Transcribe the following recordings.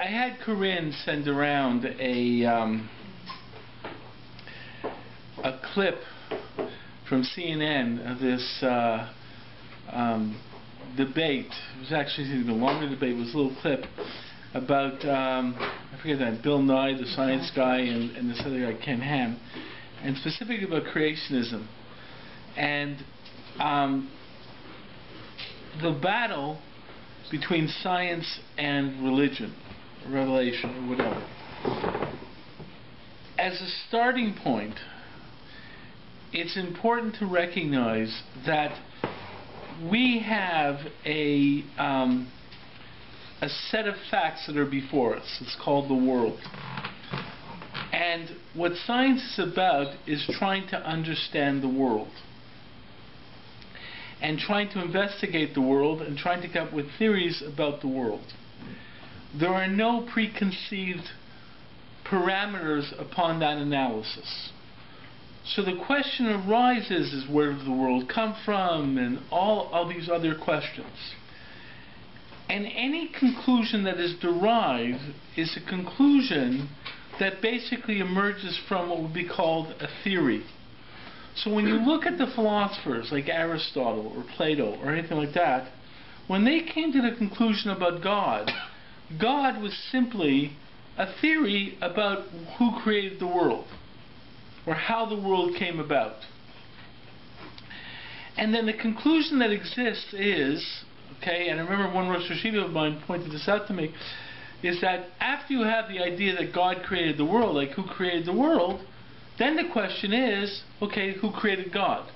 had Corinne send around a clip from CNN of this debate. It was actually the longer debate. It was a little clip about I forget that, Bill Nye, the science guy, and this other guy, Ken Ham, and specifically about creationism and the battle between science and religion, revelation, or whatever. As a starting point, it's important to recognize that we have a set of facts that are before us. It's called the world. And what science is about is trying to understand the world, and trying to investigate the world, and trying to come up with theories about the world. There are no preconceived parameters upon that analysis. So the question arises is, where does the world come from, and all of these other questions. And any conclusion that is derived is a conclusion that basically emerges from what would be called a theory. So when you look at the philosophers like Aristotle or Plato or anything like that, when they came to the conclusion about God, God was simply a theory about who created the world, or how the world came about. And then the conclusion that exists is, okay, and I remember one Rosh Hashiva of mine pointed this out to me, is that after you have the idea that God created the world, like who created the world, then the question is, okay, who created God?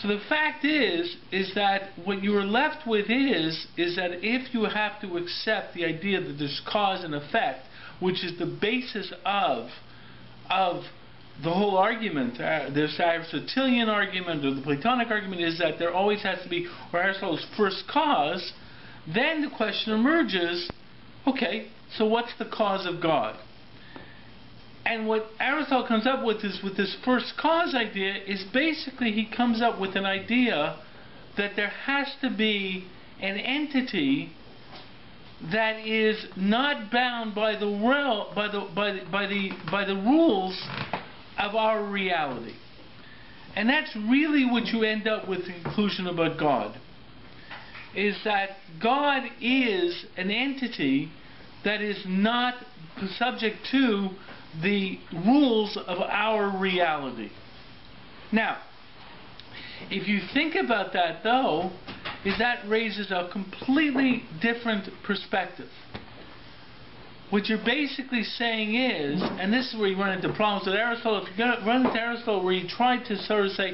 So the fact is that what you are left with is that if you have to accept the idea that there's cause and effect, which is the basis of the whole argument, this Aristotelian argument or the Platonic argument is that there always has to be, or Aristotle's first cause, then the question emerges, okay, so what's the cause of God? And what Aristotle comes up with is, with this first cause idea, is basically he comes up with an idea that there has to be an entity that is not bound by the rules of our reality. And that's really what you end up with the conclusion about God, is that God is an entity that is not subject to the rules of our reality. Now, if you think about that, though, is that raises a completely different perspective. What you're basically saying is, and this is where you run into problems with Aristotle, if you run into Aristotle where you try to sort of say,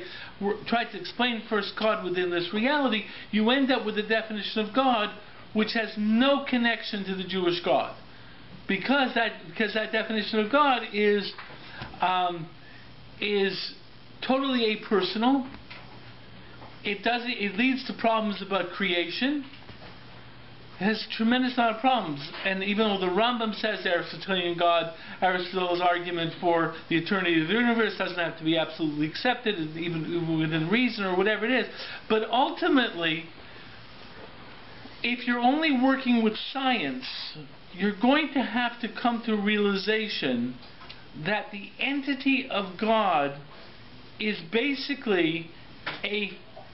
try to explain first God within this reality, you end up with a definition of God which has no connection to the Jewish God. Because that definition of God is totally apersonal. It leads to problems about creation. It has a tremendous amount of problems. And even though the Rambam says the Aristotelian God, Aristotle's argument for the eternity of the universe doesn't have to be absolutely accepted, even within reason or whatever it is. But ultimately, if you're only working with science, you're going to have to come to a realization that the entity of God is basically an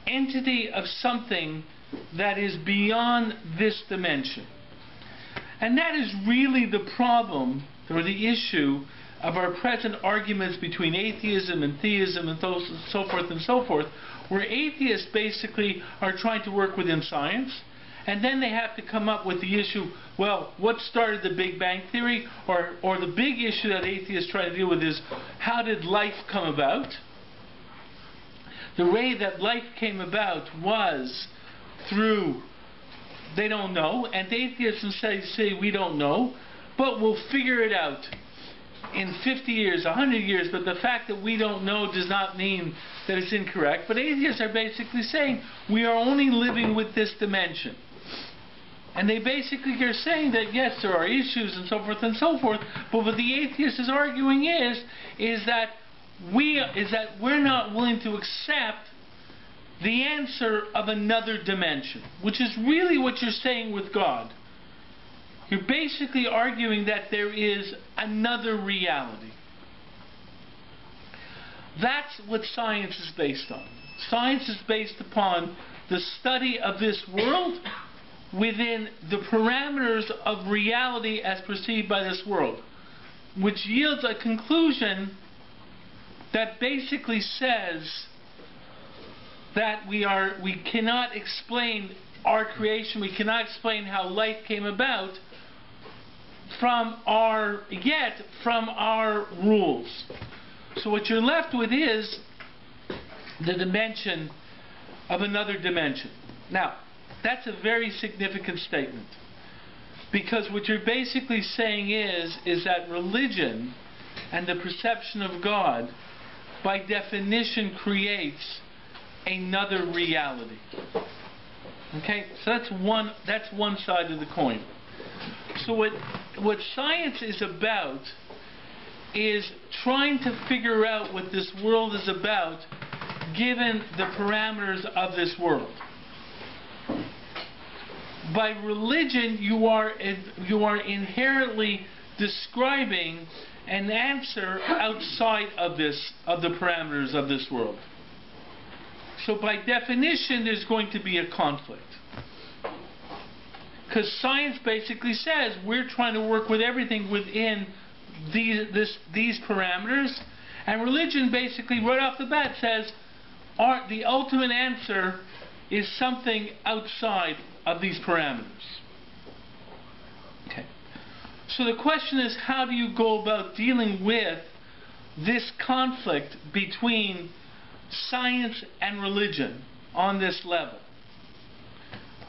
entity of something that is beyond this dimension. And that is really the problem, or the issue, of our present arguments between atheism and theism and so forth, where atheists basically are trying to work within science. And then they have to come up with the issue, well, what started the Big Bang Theory? Or the big issue that atheists try to deal with is, how did life come about? The way that life came about was through, they don't know, and the atheists say we don't know, but we'll figure it out in 50 years, 100 years, but the fact that we don't know does not mean that it's incorrect. But atheists are basically saying, we are only living with this dimension. And they basically are saying that yes, there are issues and so forth, but what the atheist is arguing is that we're not willing to accept the answer of another dimension, which is really what you're saying with God. You're basically arguing that there is another reality. That's what science is based on. Science is based upon the study of this world within the parameters of reality as perceived by this world, which yields a conclusion that basically says that we cannot explain our creation, we cannot explain how life came about from our rules. So what you're left with is the dimension of another dimension. Now, that's a very significant statement, because what you're basically saying is that religion and the perception of God by definition creates another reality. Okay, so that's one side of the coin. So what science is about is trying to figure out what this world is about given the parameters of this world. By religion, you are inherently describing an answer outside of the parameters of this world. So by definition, there's going to be a conflict. Because science basically says we're trying to work with everything within these parameters, and religion basically right off the bat says the ultimate answer is something outside of these parameters. Okay. So the question is, how do you go about dealing with this conflict between science and religion on this level?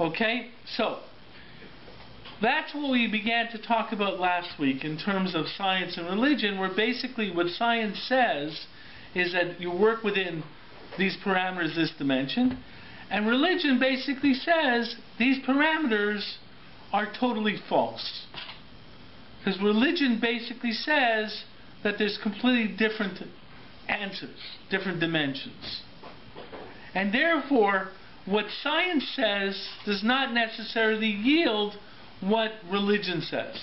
Okay, so that's what we began to talk about last week in terms of science and religion, where basically what science says is that you work within these parameters, this dimension, and religion basically says these parameters are totally false. Because religion basically says that there's completely different answers, different dimensions. And therefore, what science says does not necessarily yield what religion says.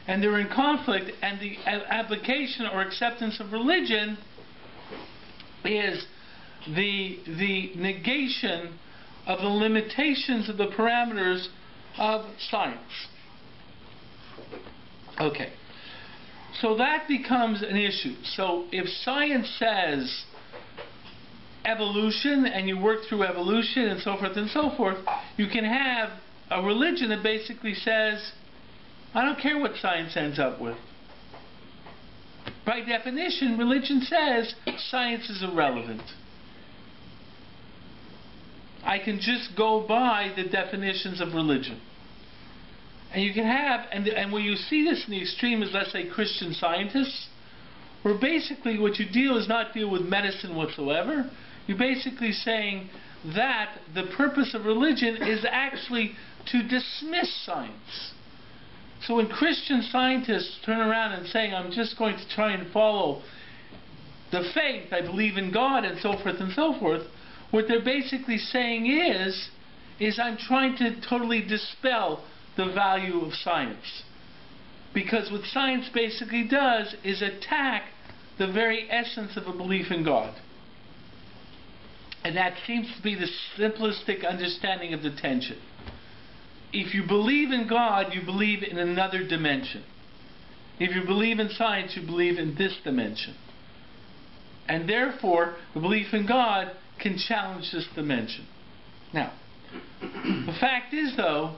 And they're in conflict, and the application or acceptance of religion is the negation of the limitations of the parameters of science. Okay. So that becomes an issue. So if science says evolution, and you work through evolution and so forth, you can have a religion that basically says, I don't care what science ends up with. By definition, religion says science is irrelevant. I can just go by the definitions of religion. And you can have, and where you see this in the extreme is, let's say, Christian scientists, where basically what you deal is not deal with medicine whatsoever. You're basically saying that the purpose of religion is actually to dismiss science. So when Christian scientists turn around and saying, I'm just going to try and follow the faith, I believe in God, and so forth, what they're basically saying is I'm trying to totally dispel the value of science. Because what science basically does is attack the very essence of a belief in God. And that seems to be the simplistic understanding of the tension. If you believe in God, you believe in another dimension. If you believe in science, you believe in this dimension. And therefore, the belief in God can challenge this dimension. Now, the fact is, though,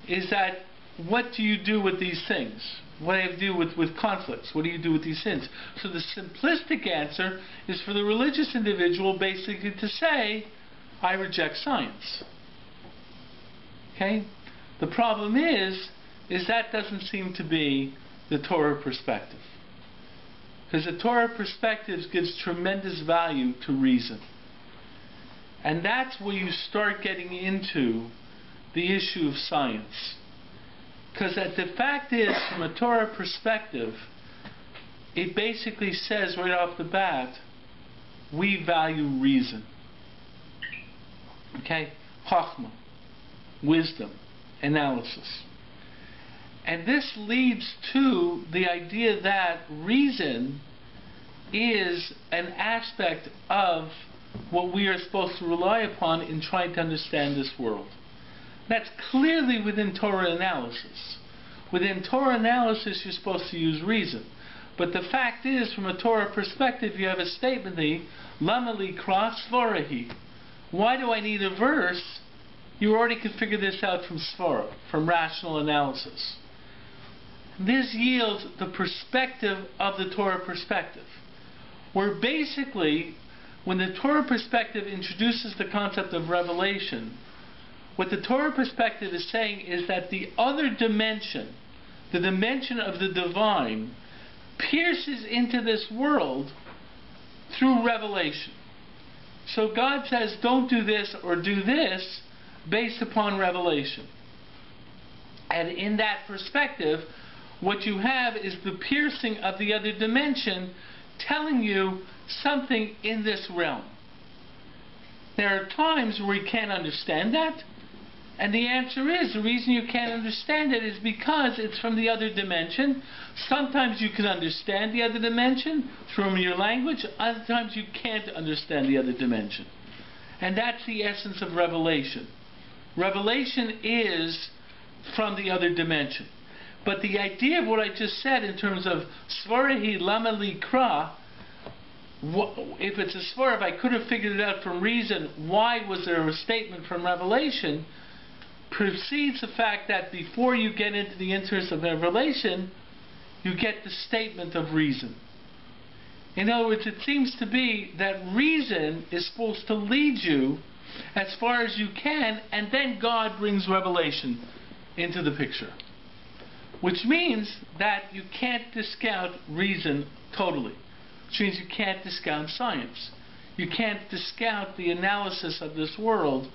is that what do you do with these things? What do you have to do with conflicts? What do you do with these sins? So the simplistic answer is for the religious individual basically to say, I reject science. Okay? The problem is that doesn't seem to be the Torah perspective. Because the Torah perspective gives tremendous value to reason. And that's where you start getting into the issue of science. Because the fact is, from a Torah perspective, it basically says right off the bat, we value reason. Okay? Chachma, wisdom, analysis. And this leads to the idea that reason is an aspect of what we are supposed to rely upon in trying to understand this world. That's clearly within Torah analysis. Within Torah analysis, you're supposed to use reason. But the fact is, from a Torah perspective, you have a statement, Lama likra svarahi. Why do I need a verse? You already could figure this out from svara, from rational analysis. This yields the perspective of the Torah perspective, where basically, when the Torah perspective introduces the concept of revelation, what the Torah perspective is saying is that the other dimension, the dimension of the divine, pierces into this world through revelation. So God says, don't do this or do this based upon revelation. And in that perspective, what you have is the piercing of the other dimension telling you something in this realm. There are times where you can't understand that, and the answer is, the reason you can't understand it is because it's from the other dimension. Sometimes you can understand the other dimension through your language, other times you can't understand the other dimension. And that's the essence of revelation. Revelation is from the other dimension. But the idea of what I just said in terms of svarahi lama likra, if it's a svara, if I could have figured it out from reason, why was there a statement from revelation, precedes the fact that before you get into the interest of revelation, you get the statement of reason. In other words, it seems to be that reason is supposed to lead you as far as you can, and then God brings revelation into the picture. Which means that you can't discount reason totally. Which means you can't discount science. You can't discount the analysis of this world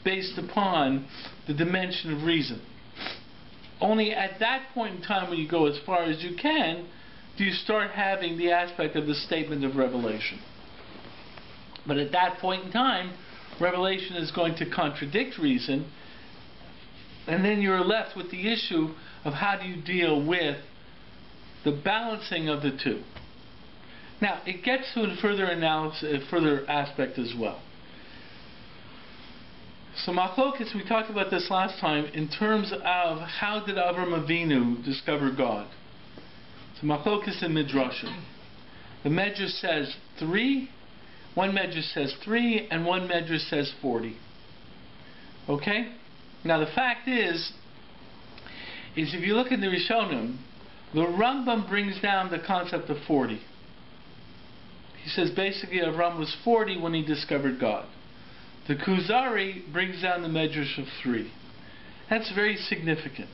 based upon the dimension of reason. Only at that point in time, when you go as far as you can, do you start having the aspect of the statement of revelation. But at that point in time, revelation is going to contradict reason, and then you're left with the issue of how do you deal with the balancing of the two. Now, it gets to a further analysis, a further aspect as well. So machlokas, we talked about this last time in terms of how did Avram Avinu discover God. So machlokas in Midrashim. The Medrash says 3, one Medrash says 3, and one Medrash says 40. Okay? Now the fact is if you look in the Rishonim, the Rambam brings down the concept of 40. He says basically Avram was 40 when he discovered God. The Kuzari brings down the Medrash of 3. That's very significant,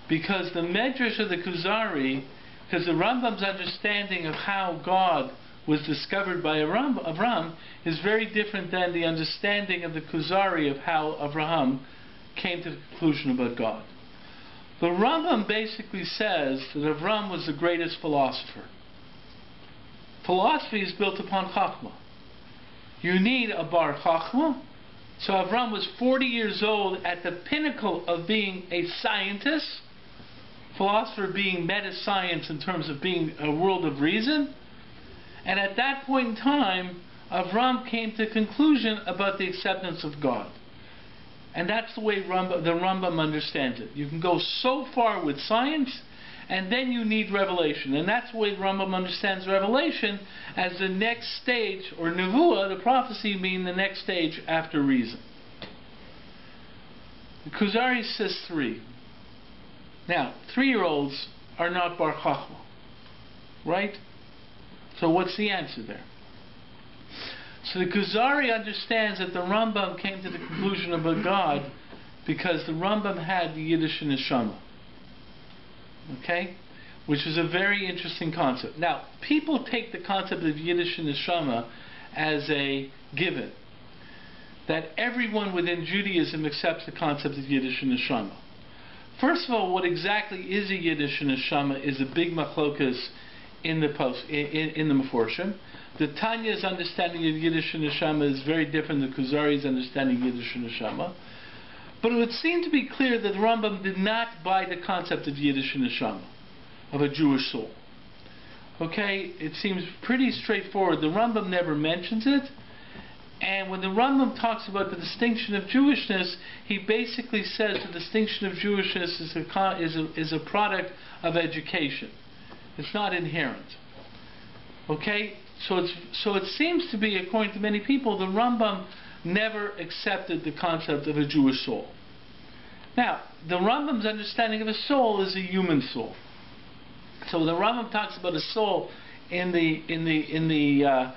because the Medrash of the Kuzari, because the Rambam's understanding of how God was discovered by Avram is very different than the understanding of the Kuzari of how Avraham came to the conclusion about God. The Rambam basically says that Avram was the greatest philosopher. Philosophy is built upon Chachma. You need a Bar Chachma. So Avram was 40 years old at the pinnacle of being a scientist, philosopher being meta-science in terms of being a world of reason. And at that point in time, Avram came to a conclusion about the acceptance of God. And that's the way the Rambam understands it. You can go so far with science, and then you need revelation. And that's the way the Rambam understands revelation, as the next stage, or nevuah, the prophecy, being the next stage after reason. The Kuzari says 3. Now, 3-year-olds are not Bar Chachma, right? So what's the answer there? So the Kuzari understands that the Rambam came to the conclusion about God because the Rambam had the Yiddish neshama. Okay? Which is a very interesting concept. Now, people take the concept of Yiddish neshama as a given. That everyone within Judaism accepts the concept of Yiddish neshama. First of all, what exactly is a Yiddish neshama is a big machlokas in the Meforshim. The Tanya's understanding of Yiddish neshama is very different than Kuzari's understanding of Yiddish neshama. But it would seem to be clear that the Rambam did not buy the concept of Yiddish neshama, of a Jewish soul. Okay, it seems pretty straightforward. The Rambam never mentions it, and when the Rambam talks about the distinction of Jewishness, he basically says the distinction of Jewishness is a product of education. It's not inherent. Okay, so it seems to be, according to many people, the Rambam never accepted the concept of a Jewish soul. Now, the Rambam's understanding of a soul is a human soul. So the Rambam talks about a soul in the Yad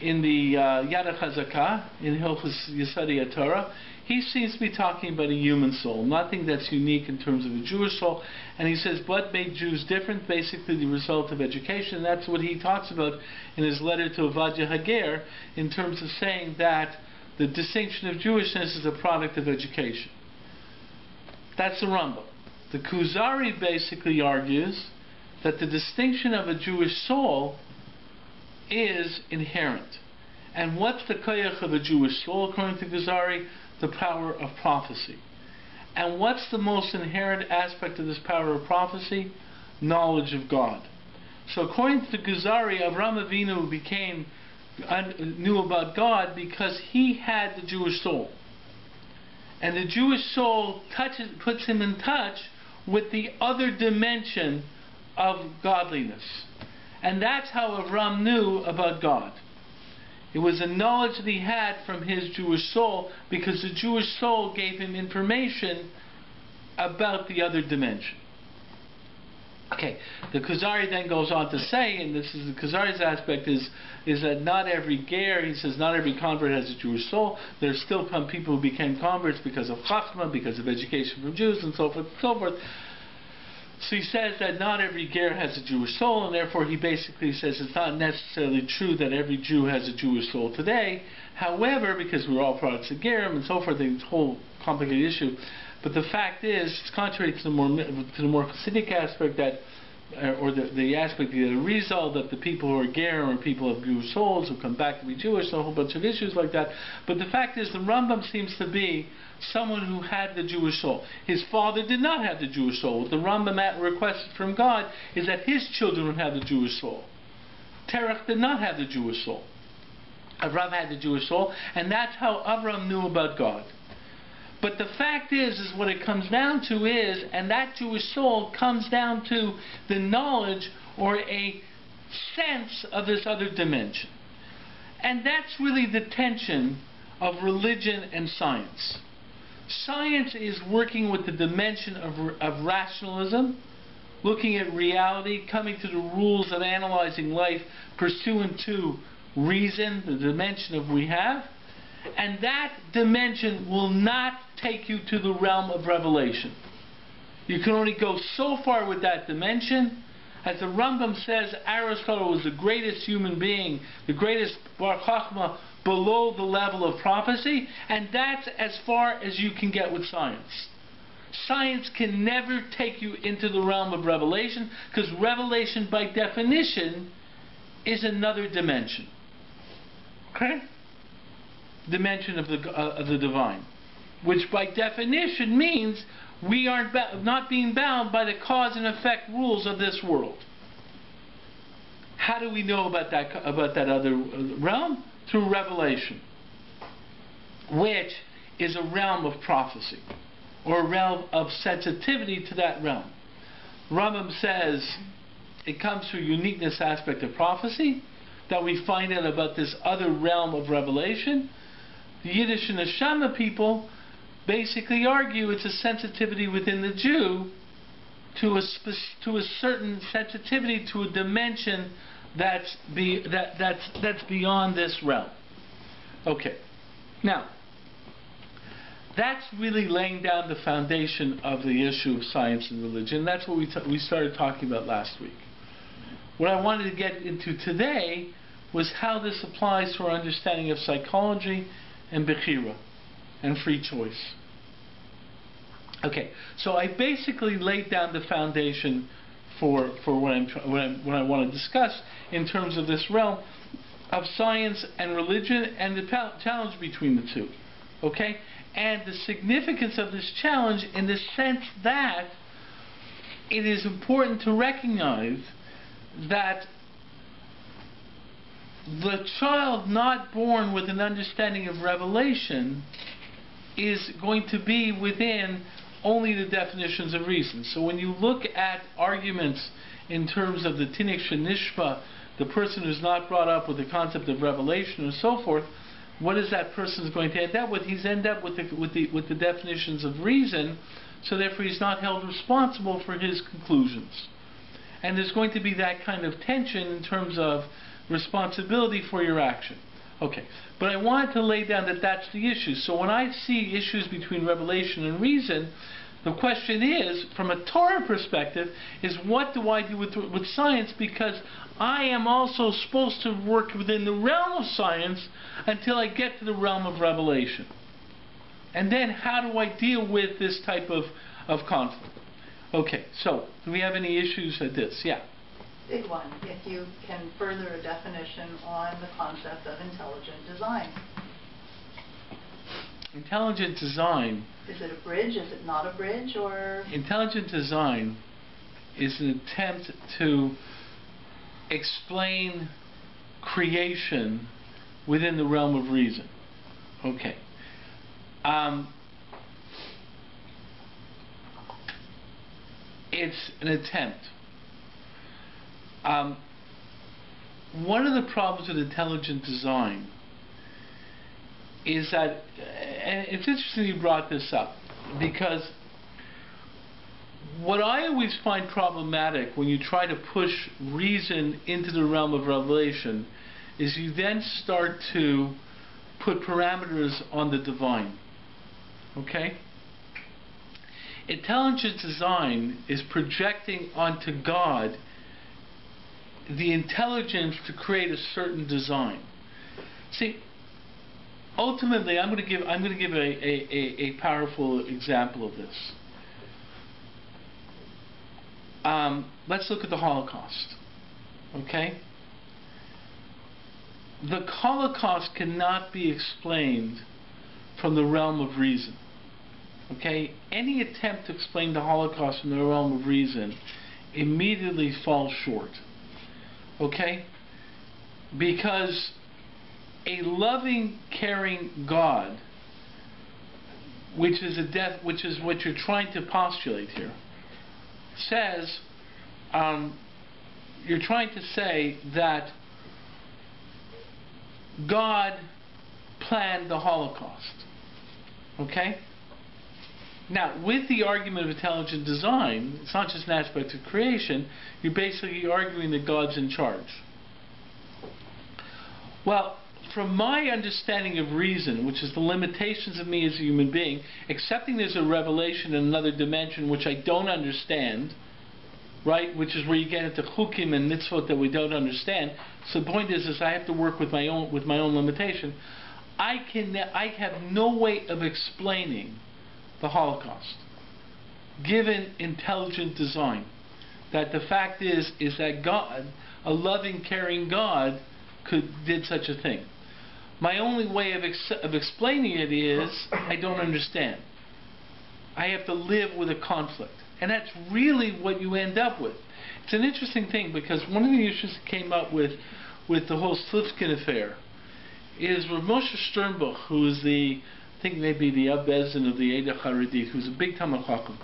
HaChazakah, in Hilchos Yesodei Torah. He seems to be talking about a human soul, nothing that's unique in terms of a Jewish soul. And he says, what made Jews different? Basically the result of education. And that's what he talks about in his letter to Ovadia Hager, in terms of saying that the distinction of Jewishness is a product of education. That's the Rambam. The Kuzari basically argues that the distinction of a Jewish soul is inherent. And what's the koyach of a Jewish soul, according to Kuzari? The power of prophecy. And what's the most inherent aspect of this power of prophecy? Knowledge of God. So according to the Kuzari, Avraham Avinu knew about God because he had the Jewish soul. And the Jewish soul puts him in touch with the other dimension of godliness. And that's how Avram knew about God. It was a knowledge that he had from his Jewish soul, because the Jewish soul gave him information about the other dimension. Okay, the Kuzari then goes on to say, and this is the Kuzari's aspect, is that not every ger, he says, not every convert has a Jewish soul. There's still some people who became converts because of chachma, because of education from Jews, and so forth and so forth. So he says that not every ger has a Jewish soul, and therefore he basically says it's not necessarily true that every Jew has a Jewish soul today. However, because we're all products of gerim and so forth, it's a whole complicated issue. But the fact is, it's contrary to the more Hasidic aspect that, or the aspect, the result that the people who are gerim are people of Jewish souls who come back to be Jewish, so a whole bunch of issues like that. But the fact is, the Rambam seems to be someone who had the Jewish soul. His father did not have the Jewish soul. What the Rambam requested from God is that his children would have the Jewish soul. Terach did not have the Jewish soul. Avram had the Jewish soul, and that's how Avram knew about God. But the fact is what it comes down to is, and that Jewish soul comes down to the knowledge or a sense of this other dimension. And that's really the tension of religion and science. Science is working with the dimension of rationalism, looking at reality, coming to the rules of analyzing life pursuant to reason, the dimension of we have. And that dimension will not take you to the realm of revelation. You can only go so far with that dimension. As the Rambam says, Aristotle was the greatest human being, the greatest Bar Chachma, below the level of prophecy, and that's as far as you can get with science. Science can never take you into the realm of revelation, because revelation by definition is another dimension. Okay? Dimension of the divine, which by definition means we are not being bound by the cause and effect rules of this world. How do we know about that other realm? Through revelation, which is a realm of prophecy, or a realm of sensitivity to that realm. Rambam says it comes through uniqueness aspect of prophecy that we find out about this other realm of revelation. The Yiddish and Neshama people basically argue it's a sensitivity within the Jew to a certain sensitivity to a dimension that's beyond this realm. Okay, now that's really laying down the foundation of the issue of science and religion. That's what we started talking about last week. What I wanted to get into today was how this applies to our understanding of psychology and bechira and free choice. Okay, so I basically laid down the foundation for what I want to discuss in terms of this realm of science and religion and the challenge between the two. Okay, and the significance of this challenge in the sense that it is important to recognize that the child not born with an understanding of revelation is going to be within only the definitions of reason. So when you look at arguments in terms of the Tinnik Shenishpa, the person who's not brought up with the concept of revelation and so forth, what is that person going to end up with? He's end up with the definitions of reason, so therefore he's not held responsible for his conclusions. And there's going to be that kind of tension in terms of responsibility for your action. Okay, but I wanted to lay down that that's the issue. So when I see issues between revelation and reason, the question is, from a Torah perspective, is what do I do with science? Because I am also supposed to work within the realm of science until I get to the realm of revelation. And then how do I deal with this type of conflict? Okay, so do we have any issues at this? Yeah. Big one, if you can further a definition on the concept of intelligent design. Intelligent design. Is it a bridge? Is it not a bridge? Or intelligent design is an attempt to explain creation within the realm of reason. Okay. It's an attempt. One of the problems with intelligent design is that, and it's interesting you brought this up, because what I always find problematic when you try to push reason into the realm of revelation is you then start to put parameters on the divine. Okay? Intelligent design is projecting onto God the intelligence to create a certain design. See, ultimately, I'm going to give a powerful example of this. Let's look at the Holocaust. Okay? The Holocaust cannot be explained from the realm of reason. Okay? Any attempt to explain the Holocaust from the realm of reason immediately falls short. Okay? Because a loving, caring God, which is what you're trying to postulate here, says, you're trying to say that God planned the Holocaust. Okay? Now, with the argument of intelligent design, it's not just an aspect of creation, you're basically arguing that God's in charge. Well, from my understanding of reason, which is the limitations of me as a human being, accepting there's a revelation in another dimension which I don't understand, right, which is where you get into chukim and mitzvot that we don't understand. So the point is I have to work with my own limitation. I have no way of explaining the Holocaust, given intelligent design. That the fact is that God, a loving, caring God, did such a thing. My only way of explaining it is I don't understand. I have to live with a conflict. And that's really what you end up with. It's an interesting thing, because one of the issues that came up with the whole Slivkin affair is Rav Moshe Sternbuch, who is I think maybe the Abbezin of the Rbh Chabura, who's a big Talmid Chacham.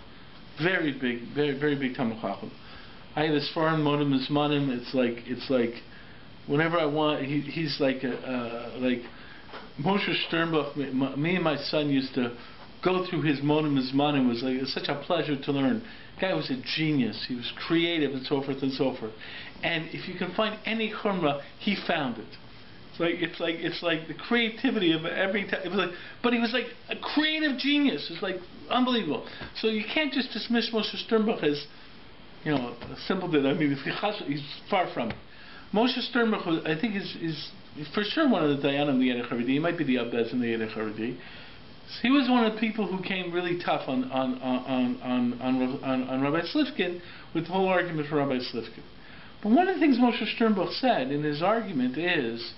Very big, very big Talmid Chacham. I have his foreign monim, his monim, it's like whenever I want, he's like Moshe Sternbuch. Me and my son used to go through his monim. His monim was like such a pleasure to learn. The guy was a genius. He was creative and so forth and so forth. And if you can find any chumrah, he found it. It's like the creativity of every time. It was like, but he was like a creative genius. It's like unbelievable. So you can't just dismiss Moshe Sternbuch as, you know, a simpleton. I mean, he's far from it. Moshe Sternbuch, I think, is for sure one of the Dayanim of the Rbh Chabura. He might be the Abbez in the Rbh Chabura. He was one of the people who came really tough on Rabbi Slivkin with the whole argument for Rabbi Slivkin. But one of the things Moshe Sternbuch said in his argument is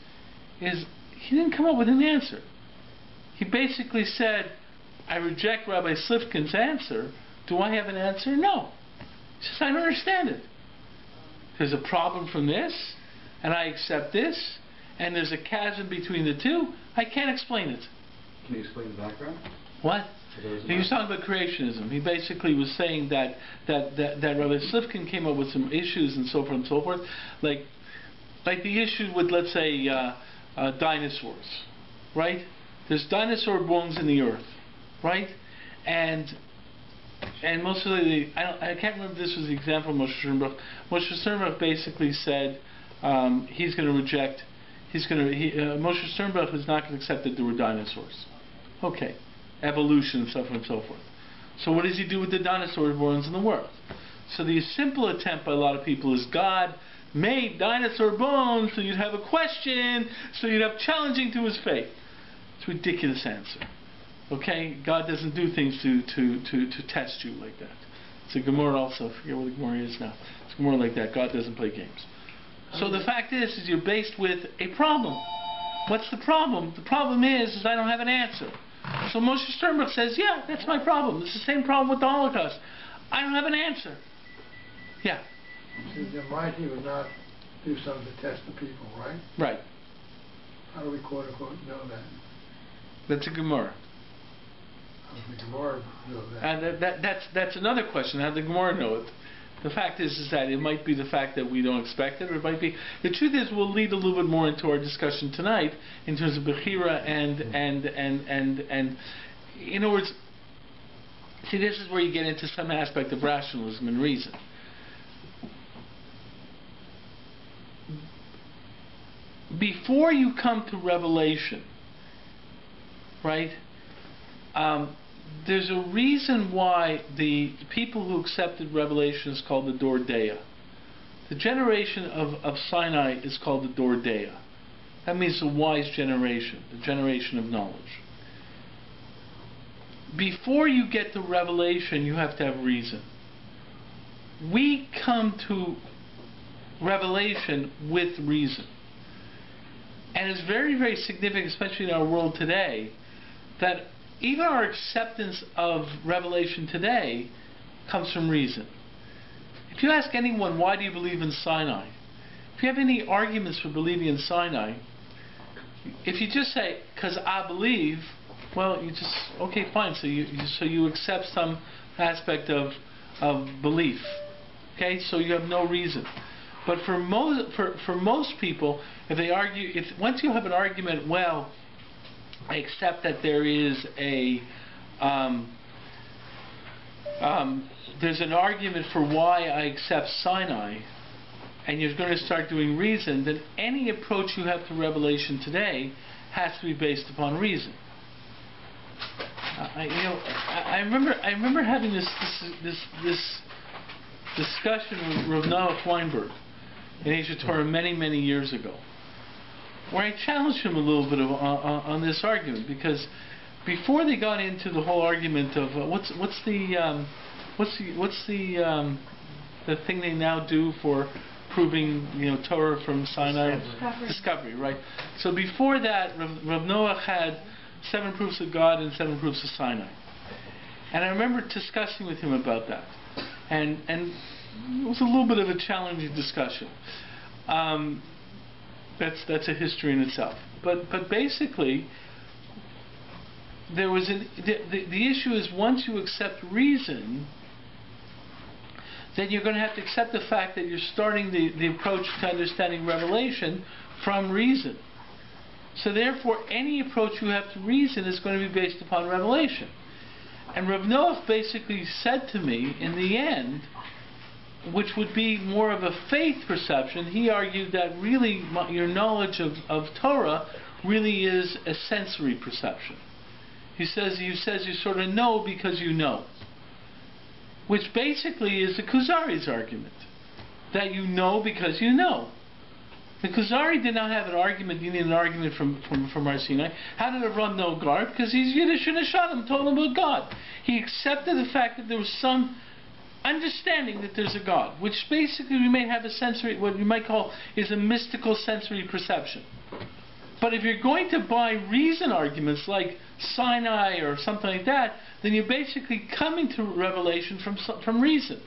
he didn't come up with an answer. He basically said, I reject Rabbi Slifkin's answer, do I have an answer? No. He says, I don't understand it. There's a problem from this, and I accept this, and there's a chasm between the two. I can't explain it. Can you explain the background? What? He was talking about creationism. He basically was saying that Rabbi Slifkin came up with some issues and so forth and so forth, like the issue with, let's say, dinosaurs, right? There's dinosaur bones in the earth, right? And most of I can't remember if this was the example of Moshe Sternbuch. Moshe Sternbuch basically said he's going to reject. Moshe Sternbuch is not going to accept that there were dinosaurs. Okay, evolution and so forth and so forth. So what does he do with the dinosaur bones in the world? So the simple attempt by a lot of people is God made dinosaur bones so you'd have a question, so you'd have challenging to his faith. It's a ridiculous answer. Okay, God doesn't do things to test you like that. It's a Gemara also. I forget what the Gemara is now. It's a Gemara like that. God doesn't play games. So the fact is you're faced with a problem. What's the problem? The problem is I don't have an answer. So Moshe Sternbuch says, yeah, that's my problem. It's the same problem with the Holocaust. I don't have an answer. Yeah. See, the Almighty would not do something to test the people, right? Right. How do we quote unquote know that? That's a Gemara. How does the Gemara know that? And that's another question. How does the Gemara know it? The fact is that it might be the fact that we don't expect it, or it might be. The truth is, we'll lead a little bit more into our discussion tonight in terms of Bechira and in other words, see, this is where you get into some aspect of rationalism and reason. Before you come to revelation, right? There's a reason why the people who accepted revelation is called the Dor Deah. The generation of Sinai is called the Dor Deah. That means the wise generation, the generation of knowledge. Before you get to revelation, you have to have reason. We come to revelation with reason. And it's very, very significant, especially in our world today, that even our acceptance of revelation today comes from reason. If you ask anyone, why do you believe in Sinai? If you have any arguments for believing in Sinai, if you just say, because I believe, well, you just, okay, fine, so you accept some aspect of belief. Okay, so you have no reason. But for most people, if they argue, once you have an argument, well, I accept that there is there's an argument for why I accept Sinai, and you're going to start doing reason, then any approach you have to revelation today has to be based upon reason. I remember having this discussion with Rav Noach Weinberg in Asia Torah many years ago, where I challenged him a little bit on this argument, because before they got into the whole argument of what's the thing they now do for proving Torah from Sinai? Discovery, right? So before that, Rav Noach had 7 proofs of God and 7 proofs of Sinai, and I remember discussing with him about that, and it was a little bit of a challenging discussion. That's a history in itself. But basically, there was the issue is, once you accept reason, then you're going to have to accept the fact that you're starting the approach to understanding revelation from reason. So therefore, any approach you have to reason is going to be based upon revelation. And Rav Noach basically said to me, in the end, which would be more of a faith perception, he argued that really your knowledge of Torah really is a sensory perception. He says you sort of know because you know, which basically is the Kuzari's argument, that you know because you know. The Kuzari did not have an argument. You need an argument from Har Sinai. How did Rav know God? Because he's Yiddish and Hashadim told him about God. He accepted the fact that there was some understanding that there's a God, which basically we may have a sensory, what you might call is a mystical sensory perception. But if you're going to buy reason arguments like Sinai or something like that, then you're basically coming to revelation from reason.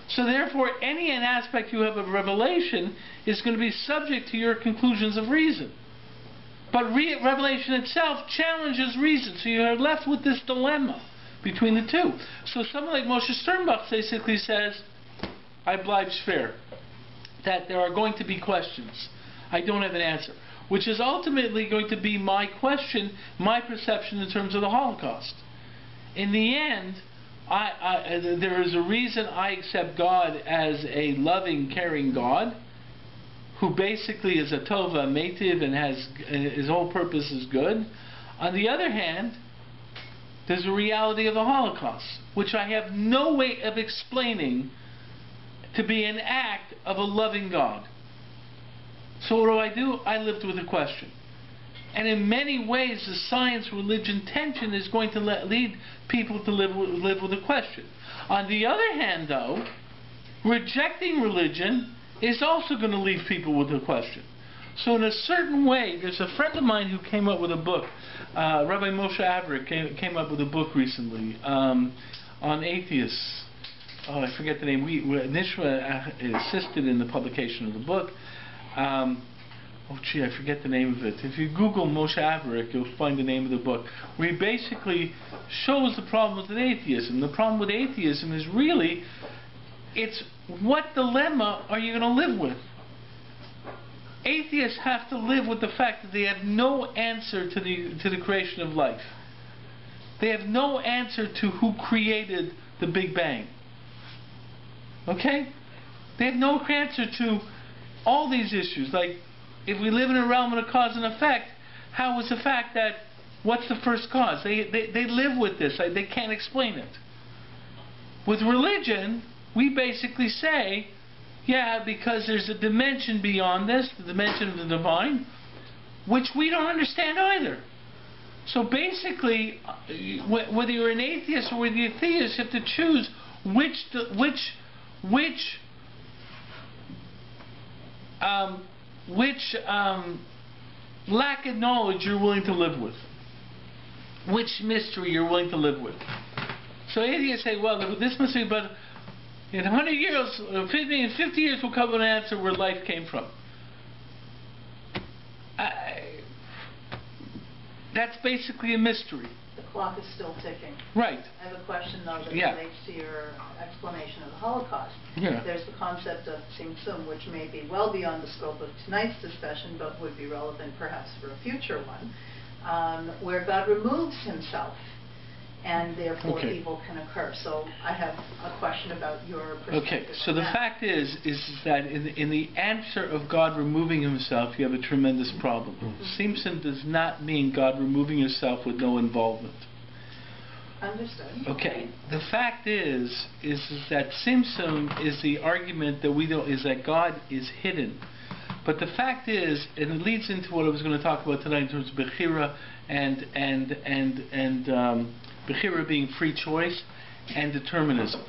So therefore, any aspect you have of revelation is going to be subject to your conclusions of reason. But revelation itself challenges reason, so you're left with this dilemma between the two. So someone like Moshe Sternbach basically says, I bleibe fair, that there are going to be questions. I don't have an answer, which is ultimately going to be my question, my perception in terms of the Holocaust. In the end, there is a reason I accept God as a loving, caring God, who basically is a tova meitiv and has his whole purpose is good. On the other hand, there's a reality of the Holocaust, which I have no way of explaining to be an act of a loving God. So what do? I lived with a question. And in many ways, the science-religion tension is going to lead people to live with a question. On the other hand, though, rejecting religion is also going to leave people with a question. So in a certain way, there's a friend of mine who came up with a book. Rabbi Moshe Averick came up with a book recently on atheists. Oh, I forget the name. Nishma assisted in the publication of the book. Oh, gee, I forget the name of it. If you Google Moshe Averick, you'll find the name of the book, where he basically shows the problem with atheism. The problem with atheism is really, it's what dilemma are you going to live with? Atheists have to live with the fact that they have no answer to the creation of life. They have no answer to who created the Big Bang. Okay? They have no answer to all these issues. Like, if we live in a realm of cause and effect, how is the fact that, what's the first cause? They live with this. They can't explain it. With religion, we basically say, yeah, because there's a dimension beyond this, the dimension of the divine, which we don't understand either. So basically, whether you're an atheist or whether you're a theist, you have to choose which lack of knowledge you're willing to live with, which mystery you're willing to live with. So atheists say, well, this mystery, but in 100 years, in 50 years, we'll come with an answer where life came from. That's basically a mystery. The clock is still ticking. Right. I have a question, though, that relates to your explanation of the Holocaust. Yeah. There's the concept of tzimtzum, which may be well beyond the scope of tonight's discussion, but would be relevant perhaps for a future one, where God removes himself, and therefore evil can occur. So I have a question about your perspective. Okay, so the fact is that in the answer of God removing himself, you have a tremendous problem. Tzimtzum does not mean God removing himself with no involvement. Understood. Okay, the fact is that Tzimtzum is the argument that we don't, is that God is hidden. But the fact is, and it leads into what I was going to talk about tonight in terms of Bechira and Bechira being free choice and determinism.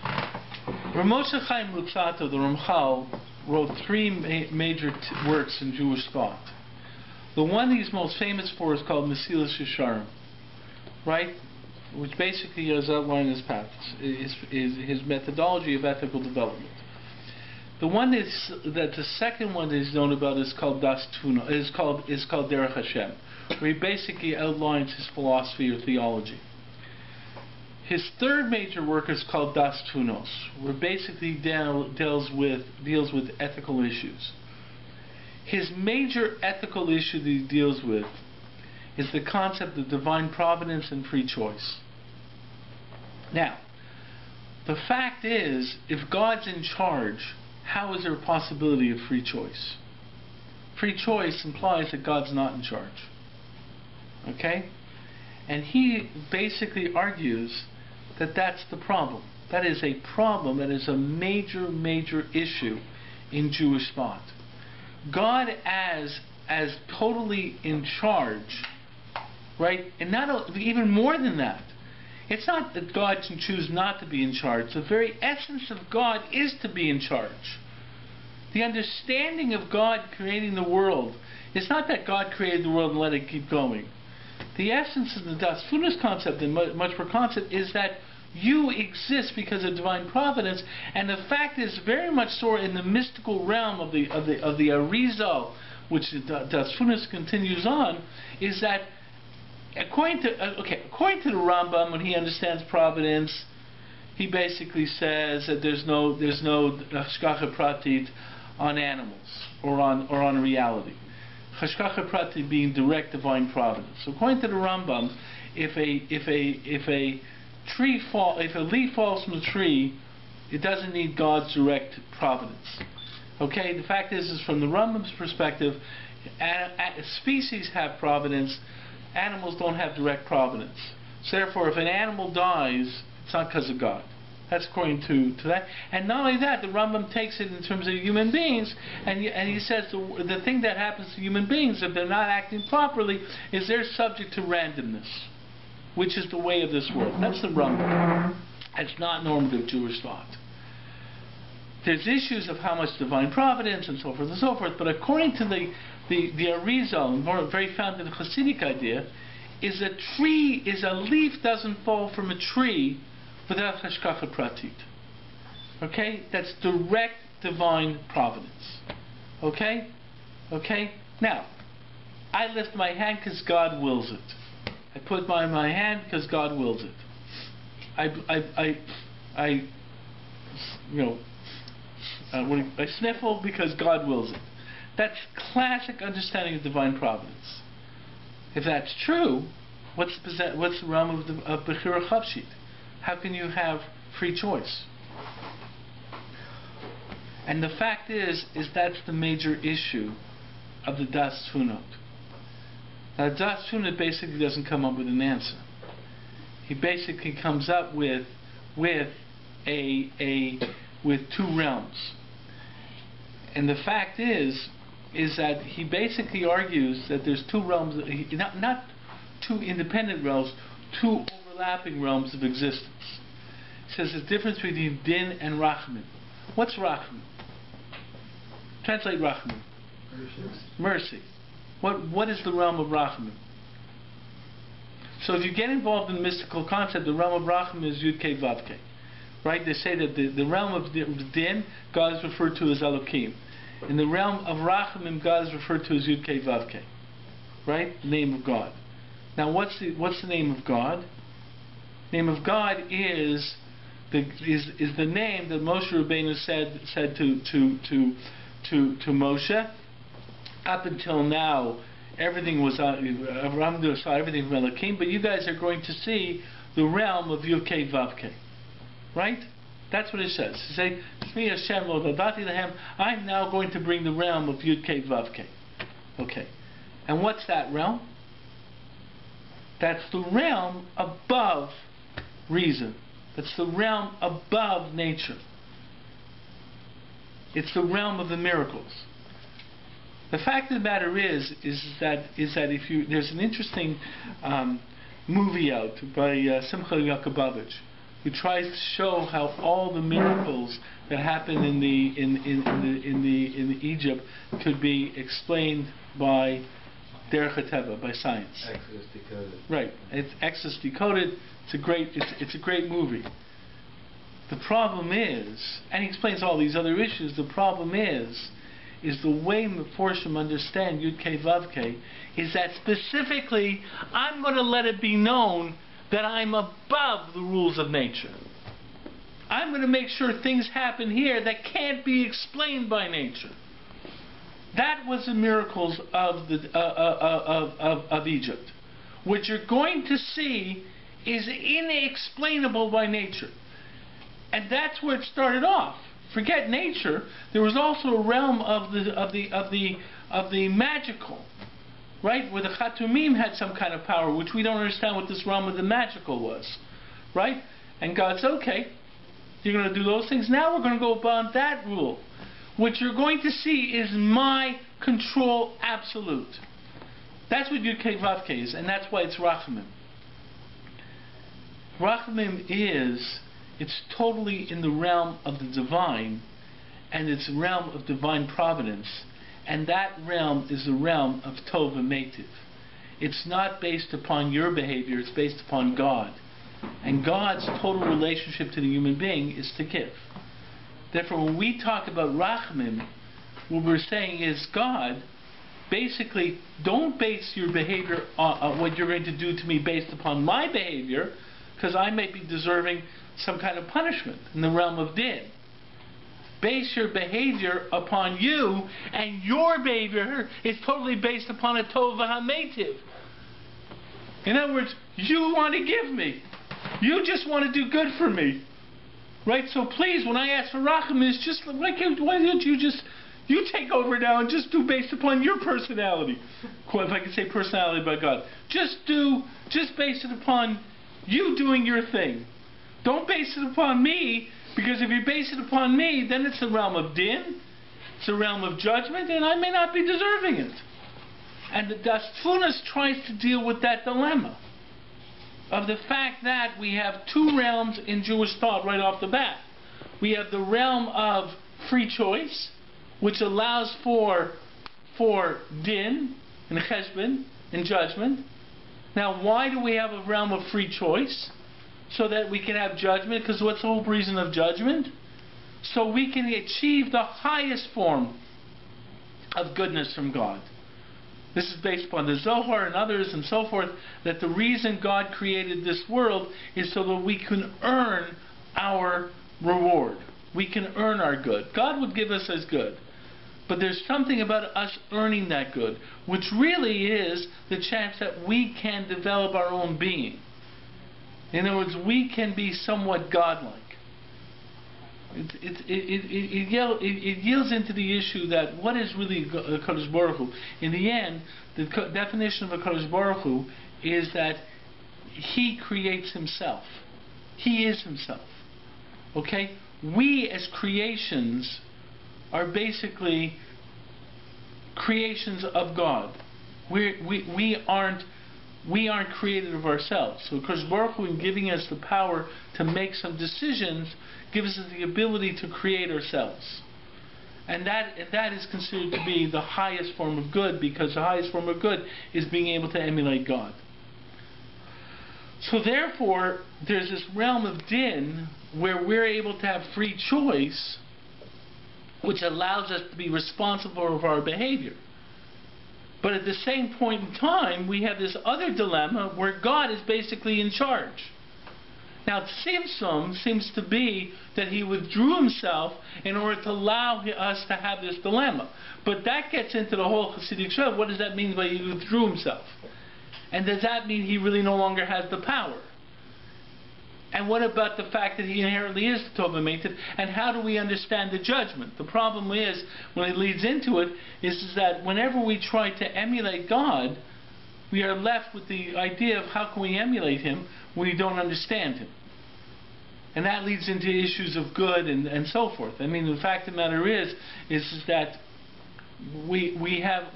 Rav Moshe Chaim Luzzatto, the Ramchal, wrote three major works in Jewish thought. The one he's most famous for is called Mesilas Yesharim, right? Which basically is outlining his path, is his methodology of ethical development. The one that the second one that he's known about is called Das Tuna, is called Derech Hashem, where he basically outlines his philosophy or theology. His third major work is called Das Tunos, where basically deals with ethical issues. His major ethical issue that he deals with is the concept of divine providence and free choice. Now, the fact is, if God's in charge, how is there a possibility of free choice? Free choice implies that God's not in charge. Okay? And he basically argues that that's the problem. That is a problem, that is a major, major issue in Jewish thought. God as totally in charge, right? And not even more than that. It's not that God can choose not to be in charge. The very essence of God is to be in charge. The understanding of God creating the world is not that God created the world and let it keep going. The essence of the Das Funas concept, and much more concept, is that you exist because of divine providence, and the fact is very much so in the mystical realm of the Arizal, which Das Funas continues on, is that according to the Rambam, when he understands providence, he basically says that there's no hashgacha pratit on animals or on reality. Hashgacha pratit being direct divine providence. So according to the Rambam, if a leaf falls from a tree, it doesn't need God's direct providence. Okay, the fact is from the Rambam's perspective, species have providence, animals don't have direct providence. So therefore, if an animal dies, it's not because of God. That's according to that. And not only that, the Rambam takes it in terms of human beings, and he says the thing that happens to human beings if they're not acting properly is they're subject to randomness, which is the way of this world. That's the Rambam. It's not normative Jewish thought. There's issues of how much divine providence and so forth and so forth, but according to the Arizal, very founded in the Hasidic idea, is a leaf doesn't fall from a tree without hashgacha pratit. Okay? That's direct divine providence. Okay? Okay? Now, I lift my hand because God wills it. I put my hand because God wills it. I sniffle because God wills it. That's classic understanding of divine providence. If that's true, what's the realm of Bechira Chavshit? How can you have free choice? And the fact is that's the major issue of the Das Tfunot. Now, Das Tfunot basically doesn't come up with an answer. He basically comes up with two realms. And the fact is that he basically argues that there's two realms, not two independent realms, two overlapping realms of existence. He says the difference between din and rachman. What's rachman? Translate rachman. Mercy. What is the realm of rachman? So if you get involved in the mystical concept, the realm of rachman is Yud-Kei Vav-Kei. Right? They say that the realm of din, God is referred to as Elokim. In the realm of rachamim, God is referred to as Yud-Kei Vav-Kei. Right? Name of God. Now, what's the name of God? Name of God is the name that Moshe Rabbeinu said to Moshe. Up until now, everything was Avraham saw everything from Elokim, but you guys are going to see the realm of Yud-Kei Vav-Kei. Right? That's what it says. It says, Shmi Hashem lo dadati lehem, I'm now going to bring the realm of Yud-Kei Vav-Kei. Okay. And what's that realm? That's the realm above reason. That's the realm above nature. It's the realm of the miracles. The fact of the matter is that if you, there's an interesting movie out by Simcha Yakubovich, who tries to show how all the miracles that happen in Egypt could be explained by Derech HaTeva, by science. Exodus Decoded. Right. It's Exodus Decoded. It's a great movie. The problem is, and he explains all these other issues, the problem is the way Meforshim understand Yud-Kei Vav-Kei is that specifically, I'm going to let it be known that I'm above the rules of nature. I'm going to make sure things happen here that can't be explained by nature. That was the miracles of Egypt. What you're going to see is inexplainable by nature. And that's where it started off. Forget nature. There was also a realm of the magical, right? Where the Chatumim had some kind of power, which we don't understand what this realm of the magical was, right? And God said, okay, you're going to do those things. Now we're going to go beyond that rule. What you're going to see is my control absolute. That's what Yud-Kei Vav-Kei is, and that's why it's Rachamim. Rachamim is, it's totally in the realm of the divine, and it's a realm of divine providence, and that realm is the realm of Tov V'Meitiv. It's not based upon your behavior, it's based upon God. And God's total relationship to the human being is to give. Therefore, when we talk about Rachamim, what we're saying is, God, basically, don't base your behavior on what you're going to do to me based upon my behavior, because I may be deserving some kind of punishment in the realm of din. Base your behavior upon you, and your behavior is totally based upon a Tov V'Meitiv. In other words, you want to give me. You just want to do good for me. Right? So please, when I ask for Rachamim, it's just, why don't you just, you take over now and just do based upon your personality. If I can say personality by God. Just base it upon you doing your thing. Don't base it upon me, because if you base it upon me, then it's a realm of din, it's a realm of judgment, and I may not be deserving it. And the Das Tfunas tries to deal with that dilemma of the fact that we have two realms in Jewish thought right off the bat. We have the realm of free choice, which allows for din and cheshbon and judgment. Now, why do we have a realm of free choice? So that we can have judgment, because what's the whole reason of judgment? So we can achieve the highest form of goodness from God. This is based upon the Zohar and others and so forth, that the reason God created this world is so that we can earn our reward. We can earn our good. God would give us as good. But there's something about us earning that good, which really is the chance that we can develop our own being. In other words, we can be somewhat godlike. It yields into the issue that what is really a Kadosh Baruch Hu? In the end, the definition of a Kadosh Baruch Hu is that He creates Himself. He is Himself. Okay? We as creations are basically creations of God. We aren't created of ourselves. So Kadosh Baruch Hu, in giving us the power to make some decisions, gives us the ability to create ourselves. And that is considered to be the highest form of good, because the highest form of good is being able to emulate God. So therefore, there's this realm of din where we're able to have free choice, which allows us to be responsible for our behavior. But at the same point in time, we have this other dilemma where God is basically in charge. Now, Tzimtzum seems to be that he withdrew himself in order to allow us to have this dilemma. But that gets into the whole Hasidic Shov. What does that mean by he withdrew himself? And does that mean he really no longer has the power? And what about the fact that he inherently is the Tov V'Meitiv? And how do we understand the judgment? The problem is, when it leads into it, is that whenever we try to emulate God, we are left with the idea of how can we emulate Him when we don't understand Him. And that leads into issues of good and so forth. I mean, the fact of the matter is that we have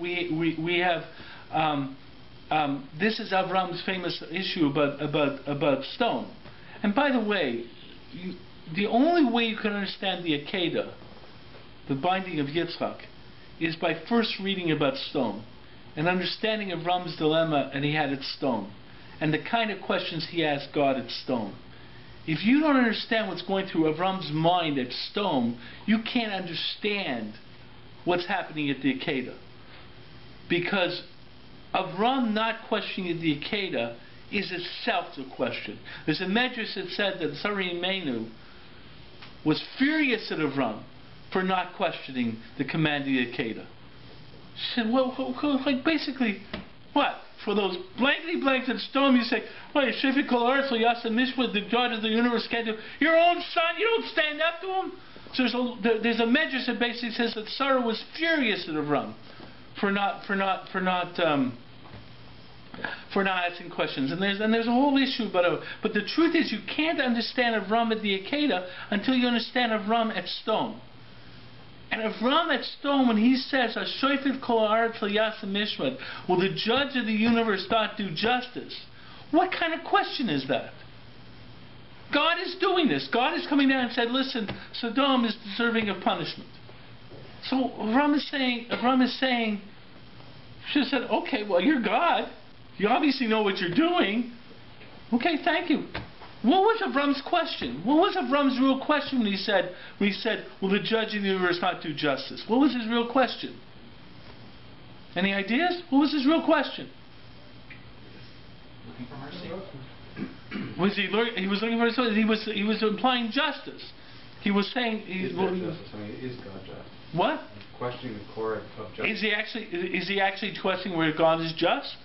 this is Avram's famous issue about stone. And by the way, the only way you can understand the Akedah, the binding of Yitzchak, is by first reading about stone and understanding Avram's dilemma, and he had at stone, and the kind of questions he asked God at stone. If you don't understand what's going through Avram's mind at stone, you can't understand what's happening at the Akedah. Because Avram not questioning the Akedah is itself a question. There's a medrash that said that Sari Menu was furious at Avram for not questioning the command of the Akedah. She said, well, like basically, what? For those blankety blanks at stone, you say, well, Shefik Kol Haaretz Yasa Mishpat, the God of the universe, can't do your own son, you don't stand up to him? So there's a medrash that basically says that Sarah was furious at Avram for not asking questions, and there's a whole issue about it. But the truth is, you can't understand Avram at the Akedah until you understand Avram at stone. And Avram at stone, when he says, "Hashoifet kol haaretz yasa mishpat," will the judge of the universe not do justice? What kind of question is that? God is doing this. God is coming down and said, "Listen, Sodom is deserving of punishment." So Ram is saying, she said, okay, well, you're God. You obviously know what you're doing. Okay, thank you. What was Avram's question? What was Avram's real question when he said, will the judge in the universe not do justice? What was his real question? Any ideas? What was his real question? Looking for mercy. He was looking for mercy. He was implying justice. He was saying Is God just? What? Questioning the core of justice. Is he actually questioning where God is just?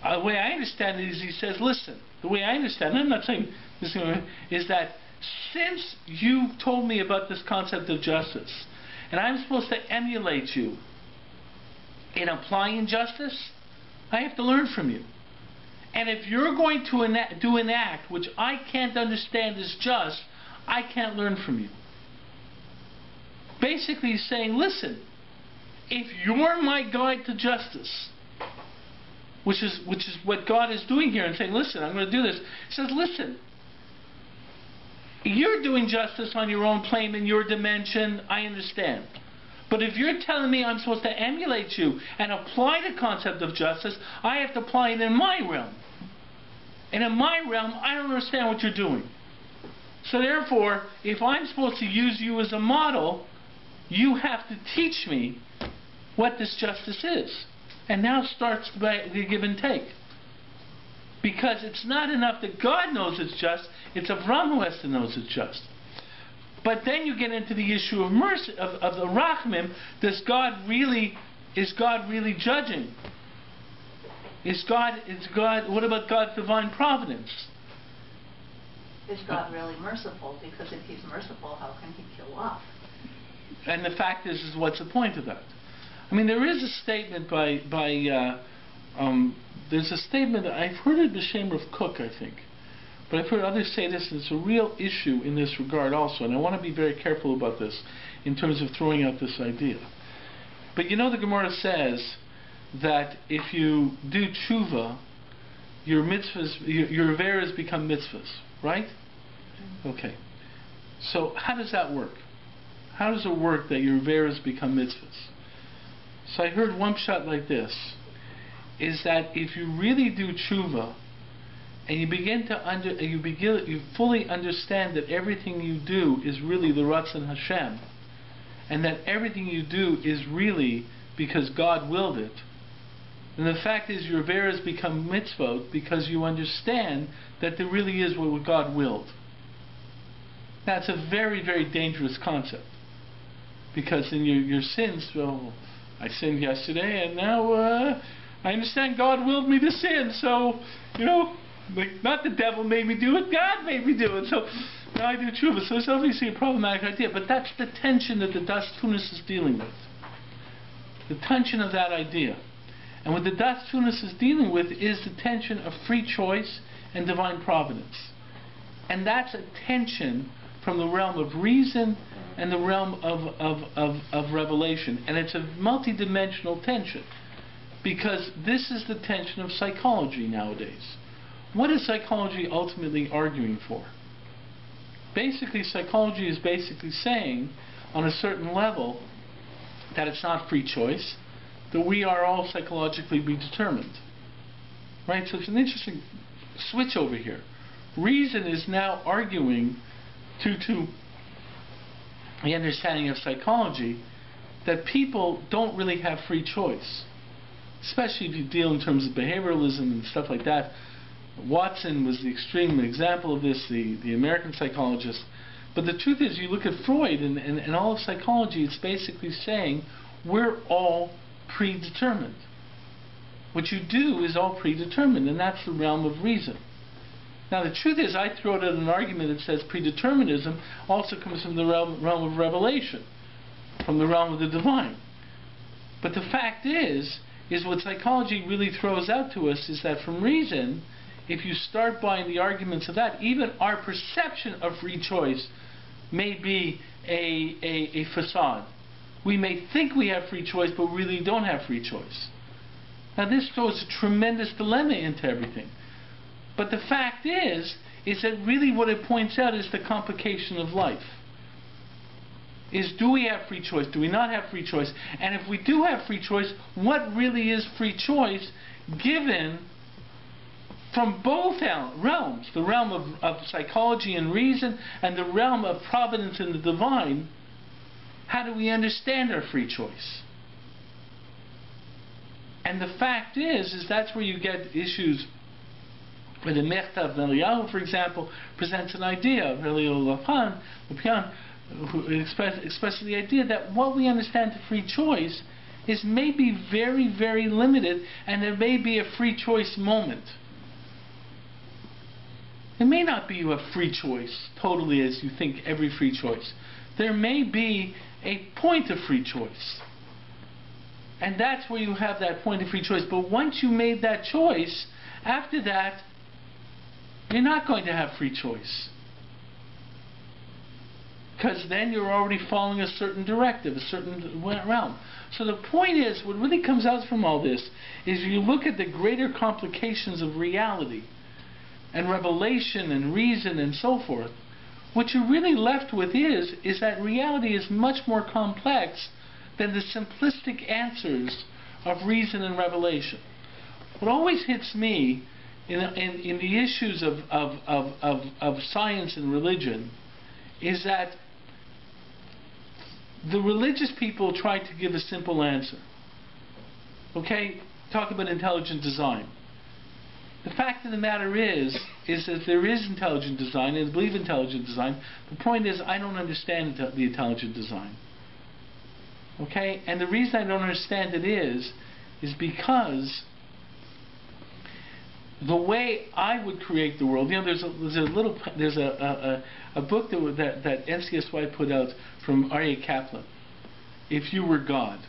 The way I understand it is he says, listen, the way I understand it, I'm not saying this, is that since you told me about this concept of justice, and I'm supposed to emulate you in applying justice, I have to learn from you. And if you're going to do an act which I can't understand is just, I can't learn from you. Basically he's saying, listen, if you're my guide to justice, which is what God is doing here and saying, listen, I'm going to do this. He says, listen, you're doing justice on your own plane in your dimension, I understand. But if you're telling me I'm supposed to emulate you and apply the concept of justice, I have to apply it in my realm. And in my realm, I don't understand what you're doing. So therefore, if I'm supposed to use you as a model, you have to teach me what this justice is. And now starts the give and take. Because it's not enough that God knows it's just, it's Avram who has to know it's just. But then you get into the issue of mercy, of the Rachmim. Is God really judging? What about God's divine providence? Is God really merciful? Because if he's merciful, how can he kill off? And the fact is what's the point of that? I mean, there is a statement there's a statement that I've heard it B'Shem of Cook, I think. But I've heard others say this, and it's a real issue in this regard also, and I want to be very careful about this in terms of throwing out this idea. But you know the Gemara says that if you do tshuva, your mitzvahs, your averas become mitzvahs, right? Okay. So how does that work? How does it work that your averas become mitzvahs? So I heard one shot like this, is that if you really do tshuva, and you fully understand that everything you do is really the Ratzon Hashem, and that everything you do is really because God willed it, then the fact is your averas become mitzvot because you understand that there really is what God willed. That's a very, very dangerous concept, because in your sins, well, I sinned yesterday, and now I understand God willed me to sin. So, not the devil made me do it, God made me do it. So now I do tshuva. So it's obviously a problematic idea, but that's the tension that the Das Tunis is dealing with. The tension of that idea. And what the Das Tunis is dealing with is the tension of free choice and divine providence. And that's a tension from the realm of reason and the realm of revelation. And it's a multidimensional tension, because this is the tension of psychology nowadays. What is psychology ultimately arguing for? Basically, psychology is basically saying, on a certain level, that it's not free choice, that we are all psychologically predetermined. Right? So it's an interesting switch over here. Reason is now arguing to the understanding of psychology that people don't really have free choice. Especially if you deal in terms of behavioralism and stuff like that. Watson was the extreme example of this, the American psychologist. But the truth is, you look at Freud and all of psychology, it's basically saying we're all predetermined. What you do is all predetermined, and that's the realm of reason. Now the truth is, I throw out an argument that says predeterminism also comes from the realm of revelation, from the realm of the divine. But the fact is what psychology really throws out to us is that from reason, if you start buying the arguments of that, even our perception of free choice may be a facade. We may think we have free choice, but really don't have free choice. Now this throws a tremendous dilemma into everything. But the fact is that really what it points out is the complication of life. is, do we have free choice? Do we not have free choice? And if we do have free choice, what really is free choice given from both realms, the realm of psychology and reason and the realm of providence and the divine? How do we understand our free choice? And the fact is that's where you get issues where the Hecht of Eliyahu, for example, presents an idea of Eliyahu Lapian, who expresses the idea that what we understand to free choice is maybe very, very limited, and there may be a free choice moment. It may not be a free choice totally as you think every free choice. There may be a point of free choice. And that's where you have that point of free choice. But once you made that choice, after that, you're not going to have free choice. Because then you're already following a certain directive, a certain realm. So the point is, what really comes out from all this is you look at the greater complications of reality and revelation and reason and so forth. What you're really left with is that reality is much more complex than the simplistic answers of reason and revelation. What always hits me in the issues of science and religion is that the religious people try to give a simple answer. Okay? Talk about intelligent design. The fact of the matter is that there is intelligent design, and I believe intelligent design. The point is, I don't understand the intelligent design. Okay? And the reason I don't understand it is because the way I would create the world, there's a book that NCSY put out from Rbh Kaplan, If You Were God.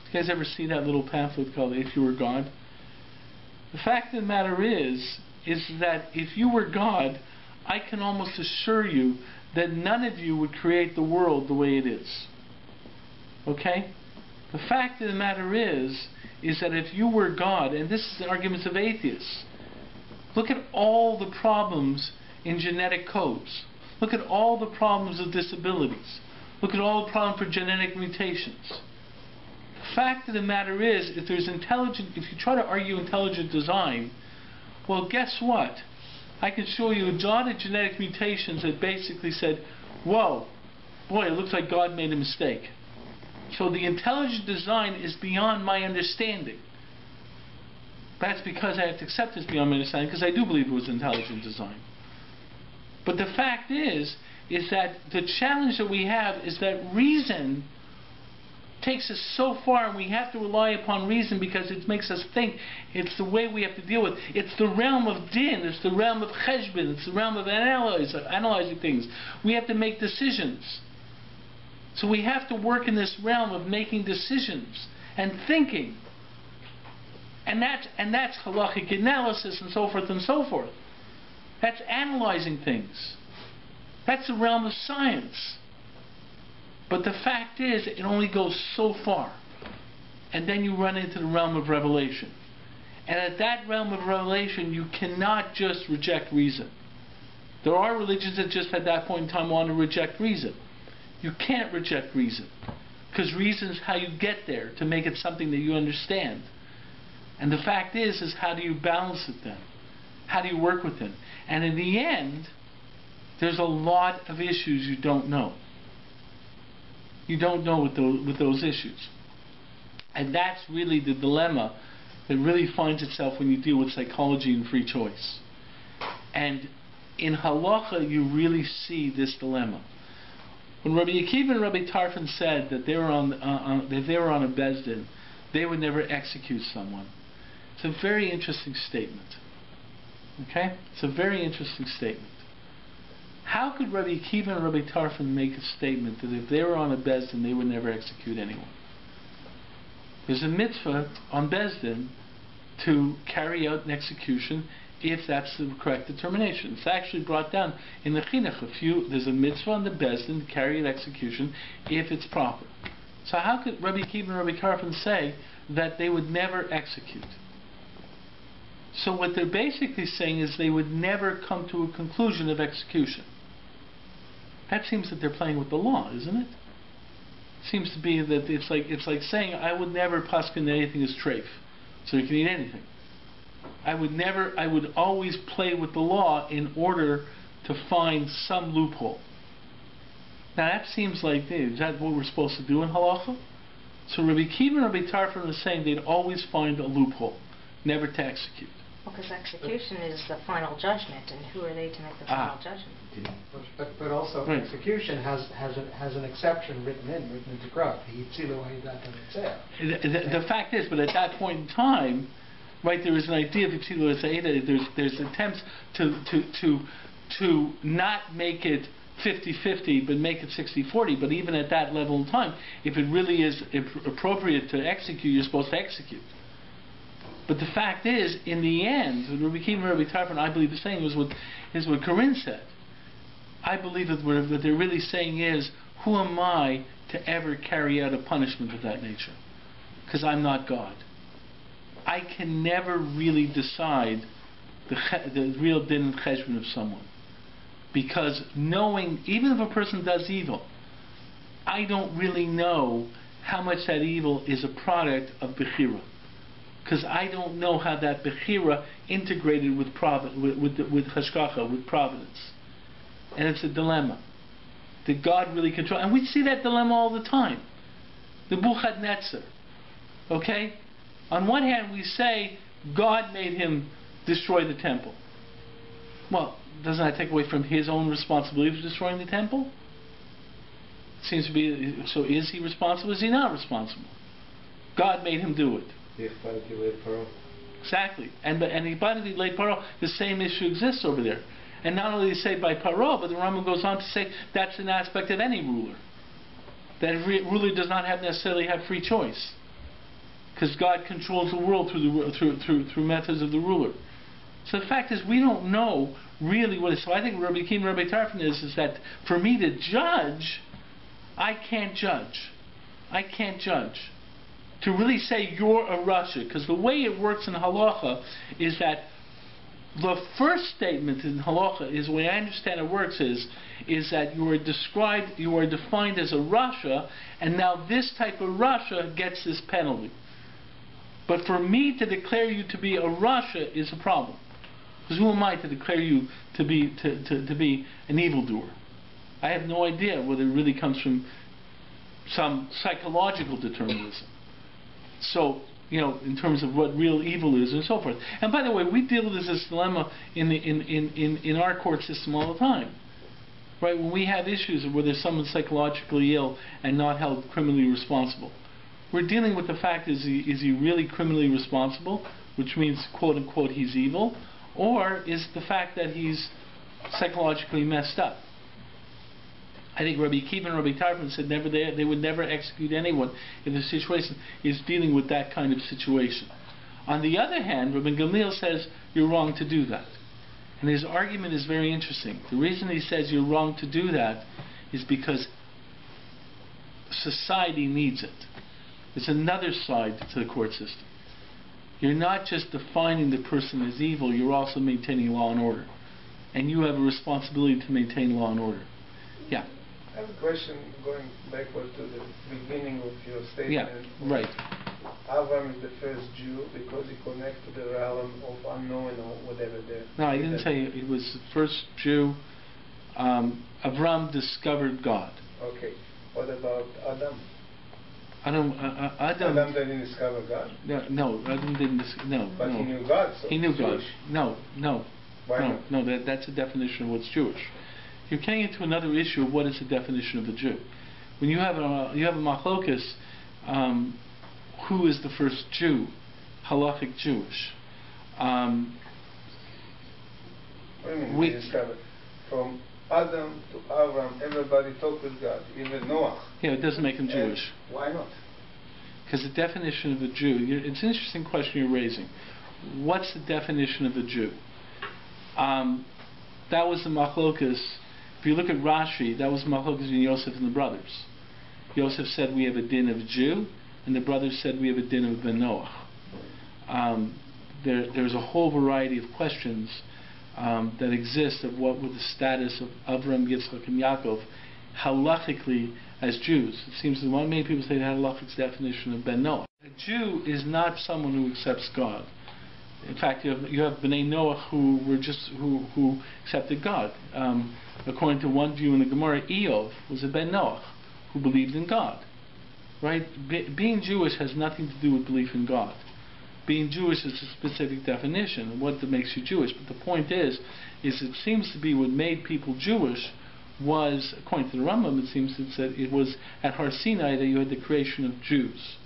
You guys ever see that little pamphlet called If You Were God? The fact of the matter is that if you were God, I can almost assure you that none of you would create the world the way it is. Okay? The fact of the matter is that if you were God, and this is the arguments of atheists, look at all the problems in genetic codes. Look at all the problems of disabilities. Look at all the problems for genetic mutations. The fact of the matter is, if you try to argue intelligent design, well, guess what? I can show you a lot of genetic mutations that basically said, whoa, boy, it looks like God made a mistake. So the intelligent design is beyond my understanding. That's because I have to accept it's beyond my understanding, because I do believe it was intelligent design. But the fact is that the challenge that we have is that reason takes us so far, and we have to rely upon reason because it makes us think. It's the way we have to deal with it. It's the realm of din, it's the realm of cheshbon, it's the realm of analyzing things. We have to make decisions. So we have to work in this realm of making decisions and thinking. And that's halachic analysis and so forth and so forth. That's analyzing things. That's the realm of science. But the fact is, it only goes so far. And then you run into the realm of revelation. And at that realm of revelation, you cannot just reject reason. There are religions that just at that point in time want to reject reason. You can't reject reason. Because reason is how you get there, to make it something that you understand. And the fact is how do you balance it then? How do you work with it? And in the end, there's a lot of issues you don't know. You don't know with those issues. And that's really the dilemma that really finds itself when you deal with psychology and free choice. And in halacha, you really see this dilemma. When Rabbi Akiva and Rabbi Tarfon said that they were on a bezdin, they would never execute someone. It's a very interesting statement. Okay? It's a very interesting statement. How could Rabbi Akiva and Rabbi Tarfon make a statement that if they were on a bezdin, they would never execute anyone? There's a mitzvah on bezdin to carry out an execution if that's the correct determination. It's actually brought down in the chinuch. There's a mitzvah on the bezdin to carry an execution if it's proper. So how could Rabbi Akiva and Rabbi Tarfon say that they would never execute? So what they're basically saying is they would never come to a conclusion of execution. That seems that they're playing with the law, isn't it? seems to be that it's like saying I would never paskin anything as treif, so you can eat anything. I would always play with the law in order to find some loophole. Now that seems like, is that what we're supposed to do in halacha? So Rabbi Kiva and Rabbi Tarfon are saying they'd always find a loophole, never to execute. Well, because execution is the final judgment, and who are they to make the final judgment? But also Right. execution has an exception written into Grub. The fact is, but at that point in time, right, there is an idea of Yitzilo Esaida. There's attempts to not make it 50-50, but make it 60-40. But even at that level in time, if it really is appropriate to execute, you're supposed to execute. But the fact is, in the end, what Rabbi Kiva and Rabbi Tarfon, I believe, is saying is what Corinne said. I believe that what they're really saying is, who am I to ever carry out a punishment of that nature? Because I'm not God. I can never really decide the real din and cheshbon of someone. Because knowing, even if a person does evil, I don't really know how much that evil is a product of bechira. Because I don't know how that bechira integrated with hashgacha, with providence. And it's a dilemma. Did God really control? And we see that dilemma all the time. The Nebuchadnezzar. Okay? On one hand, we say God made him destroy the temple. Well, doesn't that take away from his own responsibility for destroying the temple? Seems to be. So is he responsible? Is he not responsible? God made him do it. Exactly. And he abundantly laid paro. The same issue exists over there. And not only say by paro, but the Rambam goes on to say that's an aspect of any ruler. That ruler does not necessarily have free choice, because God controls the world through methods of the ruler. So the fact is, we don't know really what is. So I think Rabbi Kiva and Rabbi Tarfon is that for me to judge, I can't judge. I can't judge. To really say you're a Rasha, because the way it works in halacha is that the first statement in halacha is, the way I understand it works is that you are defined as a Rasha, and now this type of Rasha gets this penalty. But for me to declare you to be a Rasha is a problem. Because who am I to declare you to be an evildoer? I have no idea whether it really comes from some psychological determinism. So, in terms of what real evil is and so forth. And by the way, we deal with this dilemma in our court system all the time. Right? When we have issues of whether someone's psychologically ill and not held criminally responsible, we're dealing with the fact, is he really criminally responsible, which means, quote unquote, he's evil, or is the fact that he's psychologically messed up? I think Rabbi Kiva and Rabbi Tarfon said they would never execute anyone if the situation is dealing with that kind of situation. On the other hand, Rabbi Gamliel says you're wrong to do that. And his argument is very interesting. The reason he says you're wrong to do that is because society needs it. There's another side to the court system. You're not just defining the person as evil, you're also maintaining law and order. And you have a responsibility to maintain law and order. Yeah. I have a question going backward to the beginning of your statement. Yeah, right. Avram is the first Jew because he connects to the realm of unknown or whatever. No, I didn't say he was the first Jew. Avram discovered God. Okay. What about Adam? Adam didn't discover God? No, Adam didn't. But he knew God, so he knew God. Jewish. No. Why not? No, that's a definition of what's Jewish. You're getting into another issue of what is the definition of a Jew. When you have a machlokas, who is the first Jew, halachic Jewish? What do you mean? He discovered from Adam to Avram, everybody talked with God, even Noah. Yeah, it doesn't make him Jewish. Why not? Because the definition of a Jew, it's an interesting question you're raising. What's the definition of a Jew? That was the machlokas. If you look at Rashi, that was machlokas between Yosef and the brothers. Yosef said we have a din of a Jew, and the brothers said we have a din of Ben Noach. There's a whole variety of questions that exist of what was the status of Avram, Yitzchak, and Yaakov halachically as Jews. It seems that many people say that halakhic definition of Ben Noach. A Jew is not someone who accepts God. In fact, you have Bnei Noach who accepted God. According to one Jew in the Gemara, Eov was a Ben Noach who believed in God. Right? Being Jewish has nothing to do with belief in God. Being Jewish is a specific definition of what makes you Jewish. But the point is it seems to be what made people Jewish was, according to the Rambam, it seems that it was at Har Sinai that you had the creation of Jews,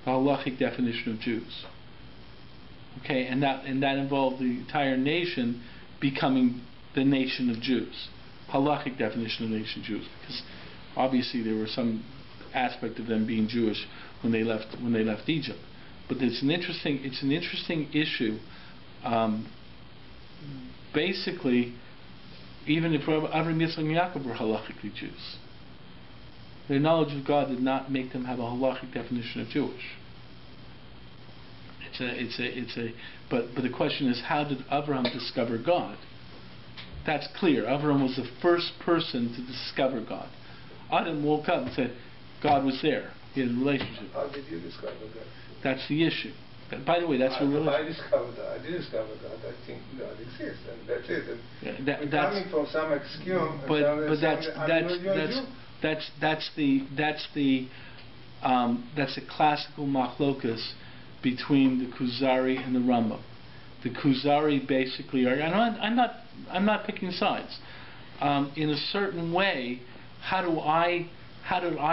the halachic definition of Jews. Okay, and that involved the entire nation becoming the nation of Jews, halachic definition of nation Jews, because obviously there was some aspect of them being Jewish when they left Egypt. But it's an interesting issue. Basically, even if Avraham, Yitzchak, and Yaakov were halachically Jews, their knowledge of God did not make them have a halachic definition of Jewish. But the question is, how did Avraham discover God? That's clear. Avraham was the first person to discover God. Adam woke up and said, God was there. He had a relationship. How did you discover God? That's the issue. By the way, that's what I discovered that. I did discover God. I think God exists, and that's it. And that's coming from some axiom. That's a classical machlokas between the Kuzari and the Rambam. The Kuzari basically are. I'm not picking sides. In a certain way, how do I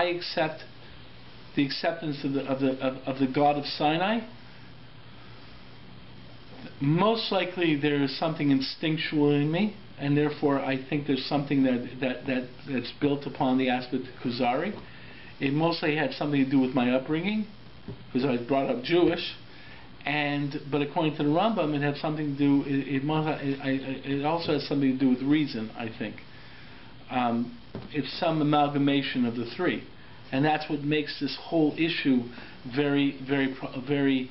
accept the acceptance of the God of Sinai? Most likely there is something instinctual in me, and therefore I think there's something that's built upon the aspect of Kuzari. It mostly had something to do with my upbringing, because I was brought up Jewish, but according to the Rambam, it had something to do. It also has something to do with reason. I think it's some amalgamation of the three, and that's what makes this whole issue very, very, very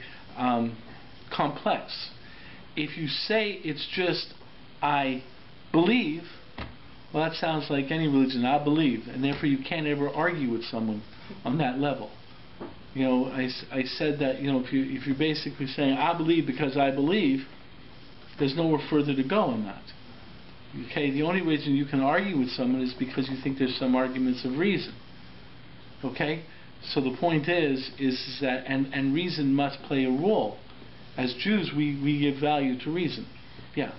complex. If you say it's just I believe, well, that sounds like any religion. I believe, and therefore you can't ever argue with someone on that level. You know, I said that, you know, if you're basically saying I believe because I believe, there's nowhere further to go on that. Okay, the only reason you can argue with someone is because you think there's some arguments of reason. Okay, so the point is that and reason must play a role. As Jews, we give value to reason. Yeah.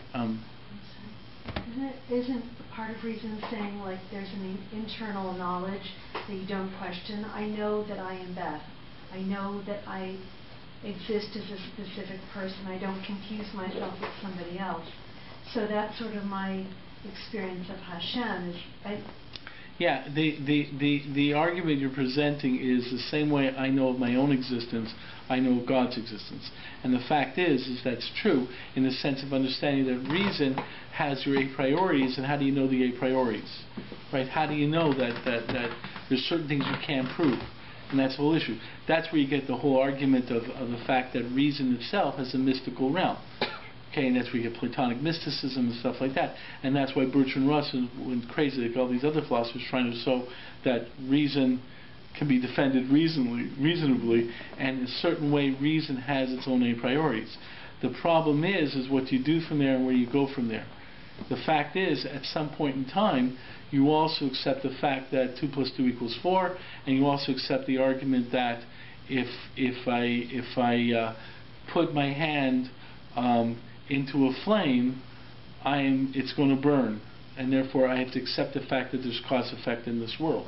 Isn't part of reason saying, like, there's an internal knowledge that you don't question? I know that I am Beth. I know that I exist as a specific person. I don't confuse myself with somebody else. So that's sort of my experience of Hashem. Yeah, the argument you're presenting is the same way I know of my own existence, I know of God's existence. And the fact is that's true in the sense of understanding that reason has your a priorities, and how do you know the a priorities? Right? How do you know that there's certain things you can't prove? And that's the whole issue. That's where you get the whole argument of the fact that reason itself has a mystical realm. Okay, and that's where you get Platonic mysticism and stuff like that. And that's why Bertrand Russell went crazy, like all these other philosophers, trying to show that reason can be defended reasonably, and in a certain way reason has its own a priorities. The problem is what you do from there and where you go from there. The fact is, at some point in time, you also accept the fact that 2 + 2 = 4, and you also accept the argument that if I put my hand into a flame, it's going to burn, and therefore I have to accept the fact that there's cause-effect in this world,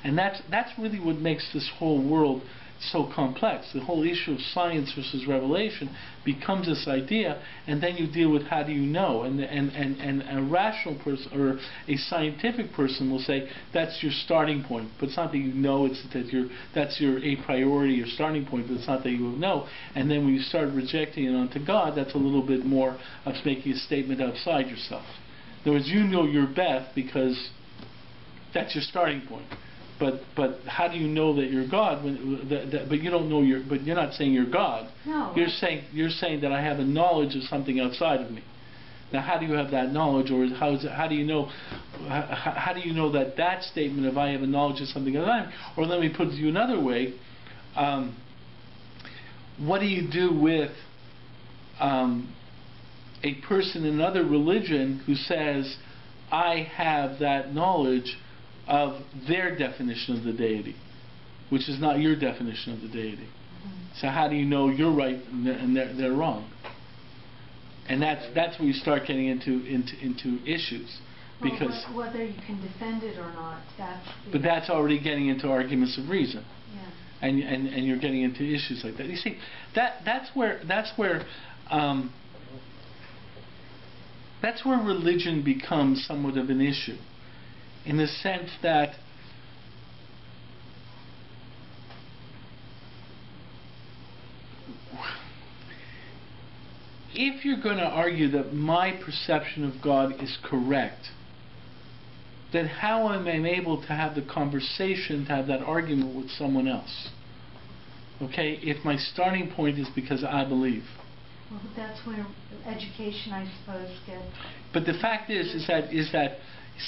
and that's really what makes this whole world so complex. The whole issue of science versus revelation becomes this idea, and then you deal with how do you know, and a rational person or a scientific person will say that's your starting point, but it's not that you know, that's your a priority, your starting point, but it's not that you know. And then when you start rejecting it onto God, that's a little bit more of making a statement outside yourself. In other words, you know you're Beth because that's your starting point. But how do you know that you're God? But you don't know but you're not saying you're God. No. You're saying that I have a knowledge of something outside of me. Now, how do you have that knowledge, or how do you know? How do you know that statement of "I have a knowledge of something of time"? Or let me put it to you another way: what do you do with a person in another religion who says, "I have that knowledge of their definition of the deity," which is not your definition of the deity? So how do you know you're right and they're wrong? And that's where you start getting into issues, because whether you can defend it or not, but that's already getting into arguments of reason. Yeah. And you're getting into issues like that. You see, that's where religion becomes somewhat of an issue, in the sense that if you're going to argue that my perception of God is correct, then how am I able to have the conversation, to have that argument with someone else? Okay, if my starting point is because I believe. Well, that's where education, I suppose, gets. But the fact is that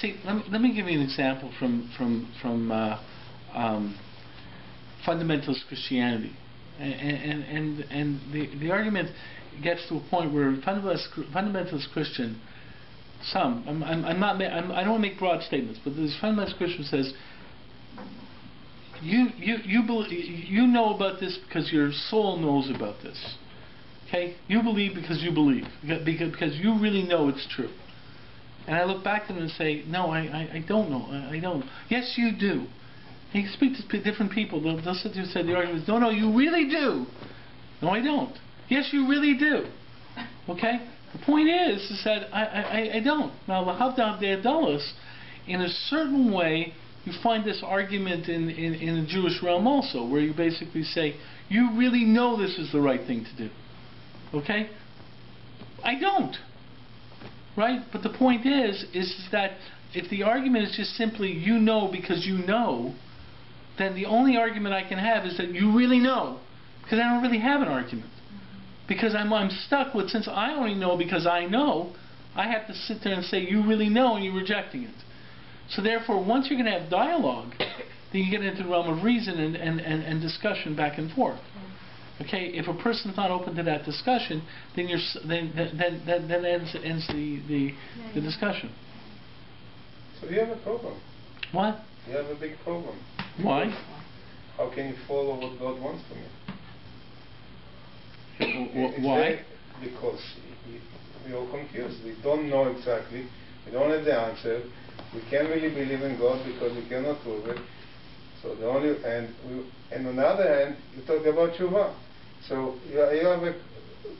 see, let me give you an example from fundamentalist Christianity, and the argument gets to a point where fundamentalist Christian, I don't want to make broad statements, but this fundamentalist Christian says, you know about this because your soul knows about this. Okay, you believe because you believe, because you really know it's true. And I look back at them and say, no, I don't know. I don't. Yes, you do. And you speak to different people. They'll sit there and say the argument is, no, you really do. No, I don't. Yes, you really do. Okay? The point is that I don't. Now, lahavdil de'adalos, in a certain way, you find this argument in the Jewish realm also, where you basically say, you really know this is the right thing to do. Okay? I don't. Right? But the point is that if the argument is just simply you know because you know, then the only argument I can have is that you really know, because I don't really have an argument. Because I'm stuck with, since I only know because I know, I have to sit there and say you really know and you're rejecting it. So therefore, once you're going to have dialogue, then you get into the realm of reason and discussion back and forth. Okay, if a person's not open to that discussion, then ends the discussion. So you have a problem. What? You have a big problem. Why? How can you follow what God wants from you? Why? Because we are confused. We don't know exactly. We don't have the answer. We can't really believe in God because we cannot prove it. So the only and on the other hand, you talk about tshuva. So you have a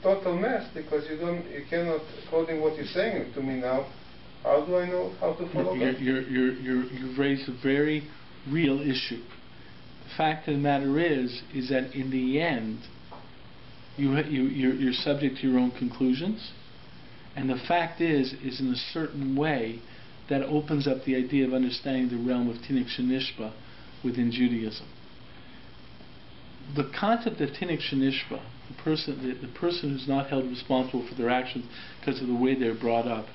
total mess because you cannot, according to what you're saying to me now. How do I know how to follow God? You've raised a very real issue. The fact of the matter is that in the end, you're subject to your own conclusions, and the fact is in a certain way that opens up the idea of understanding the realm of Tinik Shenishba within Judaism. The concept of Tinik Shenishba, the person who's not held responsible for their actions because of the way they're brought up,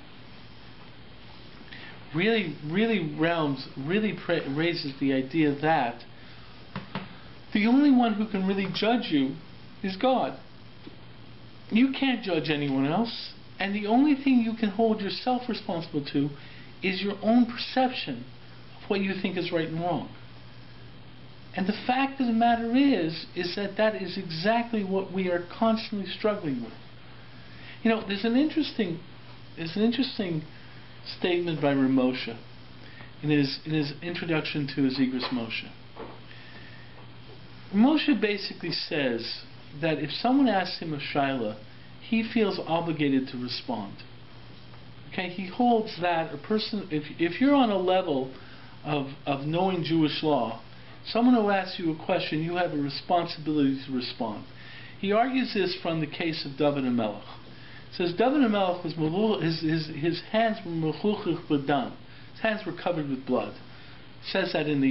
really raises the idea that the only one who can really judge you is God. You can't judge anyone else, and the only thing you can hold yourself responsible to is your own perception of what you think is right and wrong. And the fact of the matter is that is exactly what we are constantly struggling with. You know, there's an interesting statement by Ramosha in his introduction to his Igros Moshe. Moshe basically says that if someone asks him a shaila, he feels obligated to respond. Okay, he holds that a person, if you're on a level of knowing Jewish law, someone who asks you a question, you have a responsibility to respond. He argues this from the case of David HaMelech. He says David HaMelech was his hands were mechuchich b'dam. His hands were covered with blood. He says that in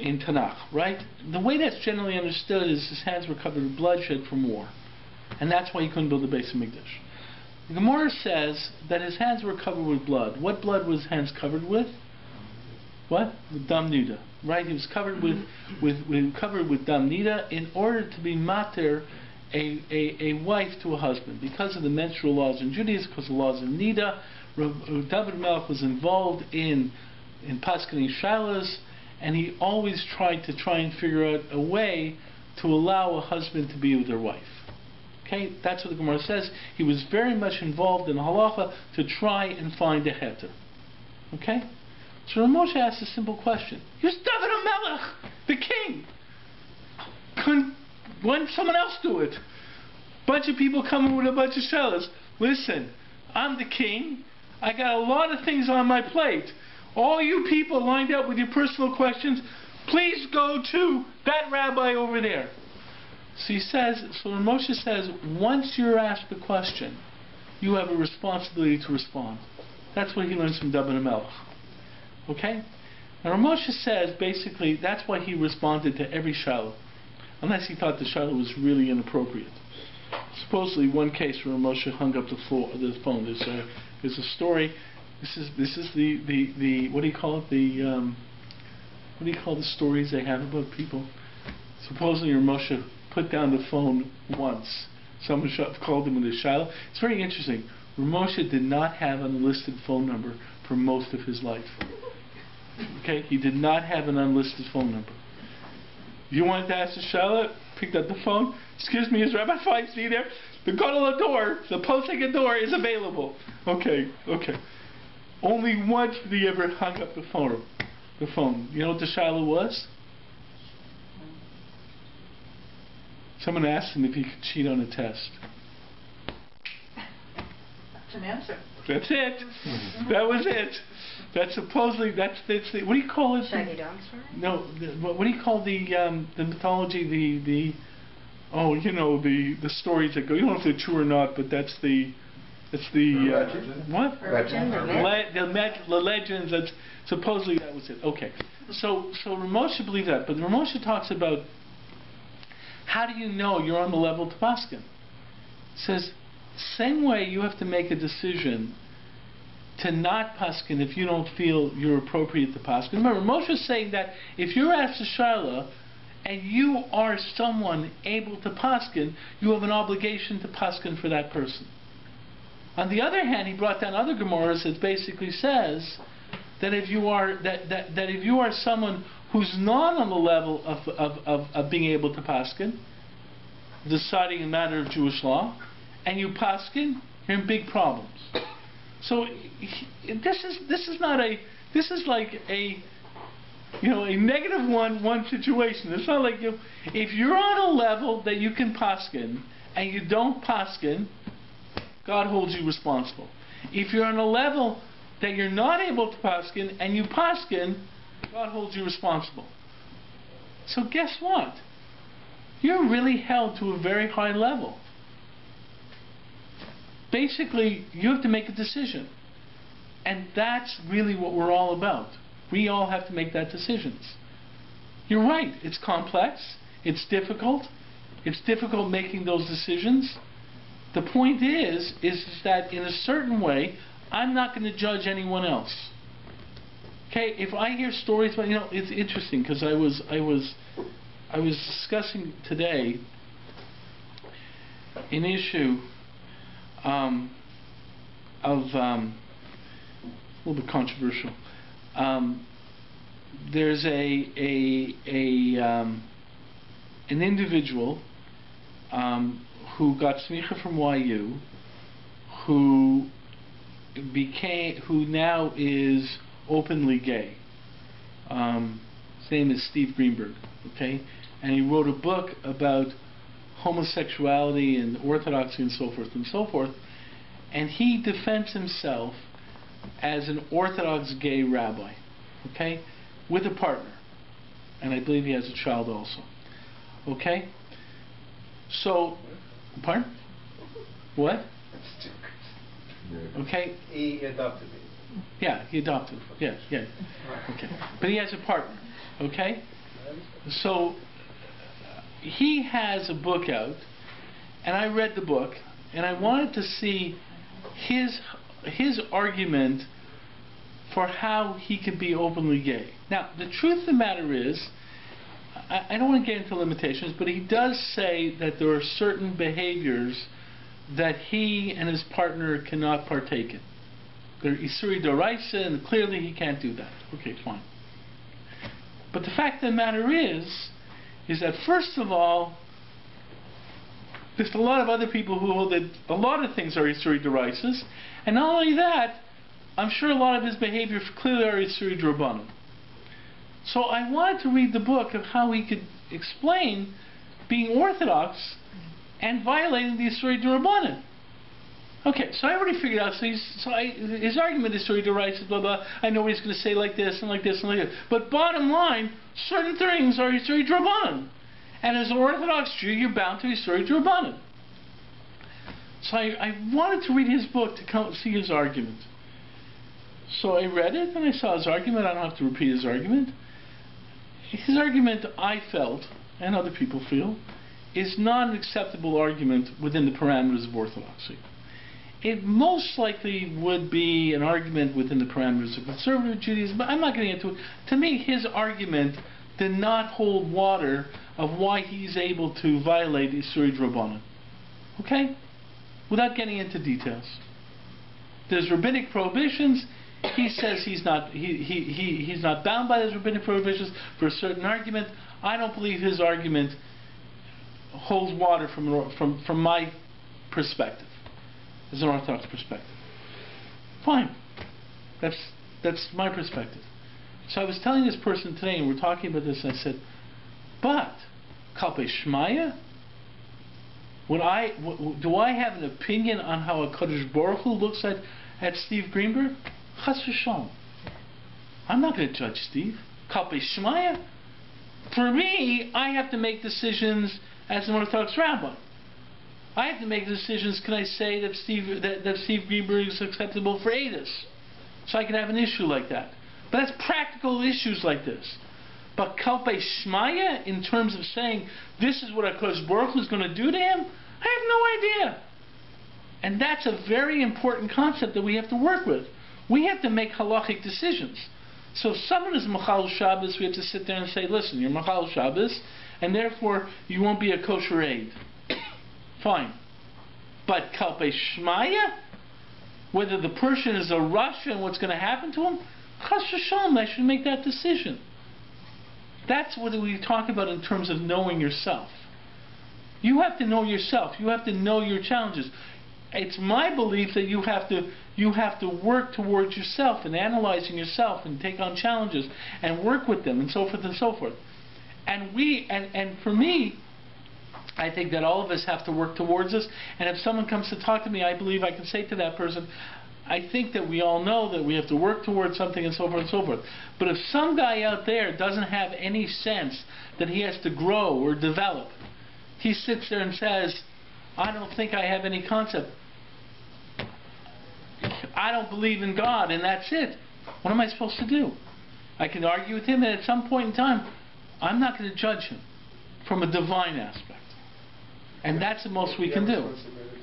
in Tanakh, right? The way that's generally understood is his hands were covered with bloodshed from war. And that's why he couldn't build the Beis Hamikdash. The Gemara says that his hands were covered with blood. What blood was his hands covered with? What? With dam nida, right? He was covered with dam nida in order to be mater a wife to a husband. Because of the menstrual laws in Judaism, because of the laws in nida, David Melech was involved in paskening shilas, and he always tried and figure out a way to allow a husband to be with their wife. Okay, that's what the Gemara says. He was very much involved in halacha to try and find a heter. Okay? So Moshe asked a simple question. You're David HaMelech, the king. Why didn't someone else do it? Bunch of people coming with a bunch of sellers. Listen, I'm the king. I got a lot of things on my plate. All you people lined up with your personal questions, please go to that rabbi over there. So Moshe says, once you're asked the question, you have a responsibility to respond. That's what he learns from David HaMelech. Okay? Now Moshe says, basically, that's why he responded to every shiloh, unless he thought the shiloh was really inappropriate. Supposedly, one case where Moshe hung up the phone. There's a story. This is the what do you call it? What do you call the stories they have about people? Supposedly, Moshe put down the phone once. Someone called him with a shiloh. It's very interesting. Moshe did not have an unlisted phone number for most of his life. Okay, he did not have an unlisted phone number. You wanted to ask the shiloh? Picked up the phone. Excuse me, is Rabbi Feinstein there? The gadol door, the posting door is available. Okay. Only once did he ever hung up the phone. You know what the shiloh was? Someone asked him if he could cheat on a test. That's an answer. That's it. That was it. That's supposedly that's the what do you call it? Shaggy dog story? No. What do you call the mythology? The stories that go. You don't know if they're true or not, but that's the what? The legends. That's supposedly that was it. Okay. So Ramosha believed that, but Ramosha talks about how do you know you're on the level to paskin? Says same way you have to make a decision to not paskin if you don't feel you're appropriate to paskin. Remember, Moshe is saying that if you're asked a shaila and you are someone able to paskin, you have an obligation to paskin for that person. On the other hand, he brought down other Gemaras that basically says that if you are if you are someone who's not on the level of being able to paskin, deciding a matter of Jewish law, and you paskin, you're in big problems. So this is like a negative one situation. It's not like if you're on a level that you can paskin and you don't paskin, God holds you responsible. If you're on a level that you're not able to paskin and you paskin, God holds you responsible. So guess what? You're really held to a very high level. Basically, you have to make a decision. And that's really what we're all about. We all have to make that decisions. You're right. It's complex. It's difficult. It's difficult making those decisions. The point is that in a certain way, I'm not going to judge anyone else. Okay, if I hear stories about, it's interesting because I was discussing today an issue of a little bit controversial. There's an individual who got smicha from YU, who now is openly gay. His name is Steve Greenberg. Okay, and he wrote a book about homosexuality and orthodoxy and so forth and so forth. And he defends himself as an Orthodox gay rabbi, okay, with a partner, and I believe he has a child also. Okay, so, pardon? What? Okay. He adopted it. Yeah, he adopted. Yeah. Okay, but he has a partner. Okay, So he has a book out, and I read the book, and I wanted to see his argument for how he could be openly gay. Now, the truth of the matter is, I don't want to get into limitations, but he does say that there are certain behaviors that he and his partner cannot partake in. They're Isuri Doraisa, and clearly he can't do that. Okay, fine. But the fact of the matter is that first of all, there's a lot of other people who hold that a lot of things are Isuri Doraisas, and not only that, I'm sure a lot of his behavior clearly are Isuri Drabanan. So I wanted to read the book of how he could explain being Orthodox and violating the Isuri Drabanan. Okay, so I already figured out. His argument is Isuri Doraisa, blah blah. I know what he's going to say like this and like this and like this. But bottom line, certain things are Isuri Drabanan, and as an Orthodox Jew, you're bound to Isuri Drabanan. So I wanted to read his book to see his argument. So I read it and I saw his argument. I don't have to repeat his argument. His argument, I felt, and other people feel, is not an acceptable argument within the parameters of Orthodoxy. It most likely would be an argument within the parameters of conservative Judaism, but I'm not getting into it. To me, his argument did not hold water of why he's able to violate Isuri Drabanan. Okay? Without getting into details. There's rabbinic prohibitions. He says he's not bound by those rabbinic prohibitions for a certain argument. I don't believe his argument holds water from my perspective, as an Orthodox perspective. Fine. That's my perspective. So I was telling this person today, and we're talking about this, and I said, but Kalpei Shmaya, do I have an opinion on how a Kodesh Baruch Hu looks at Steve Greenberg? Chas v'shalom. I'm not going to judge Steve. Kalpei Shmaya. For me, I have to make decisions as an Orthodox rabbi. I have to make decisions. Can I say that Steve Greenberg is acceptable for Adis? So I can have an issue like that. But that's practical issues like this. But Kalpei Shmaya, in terms of saying this is what HaKadosh Baruch Hu is going to do to him, I have no idea. And that's a very important concept that we have to work with. We have to make halachic decisions. So if someone is Machal Shabbos, we have to sit there and say, listen, you're Machal Shabbos, and therefore you won't be a kosher aid. Fine. But Kalpei Shmaya, whether the person is a Rasha and what's going to happen to him, Chas v'shalom, I should make that decision. That's what we talk about in terms of knowing yourself. You have to know yourself. You have to know your challenges. It's my belief that you have to work towards yourself and analyzing yourself and take on challenges and work with them and so forth and so forth. And for me, I think that all of us have to work towards this. And if someone comes to talk to me, I believe I can say to that person, I think that we all know that we have to work towards something and so forth and so forth. But if some guy out there doesn't have any sense that he has to grow or develop, he sits there and says, I don't think I have any concept. I don't believe in God, and that's it. What am I supposed to do? I can argue with him, and at some point in time, I'm not going to judge him from a divine aspect. And that's the most we can do.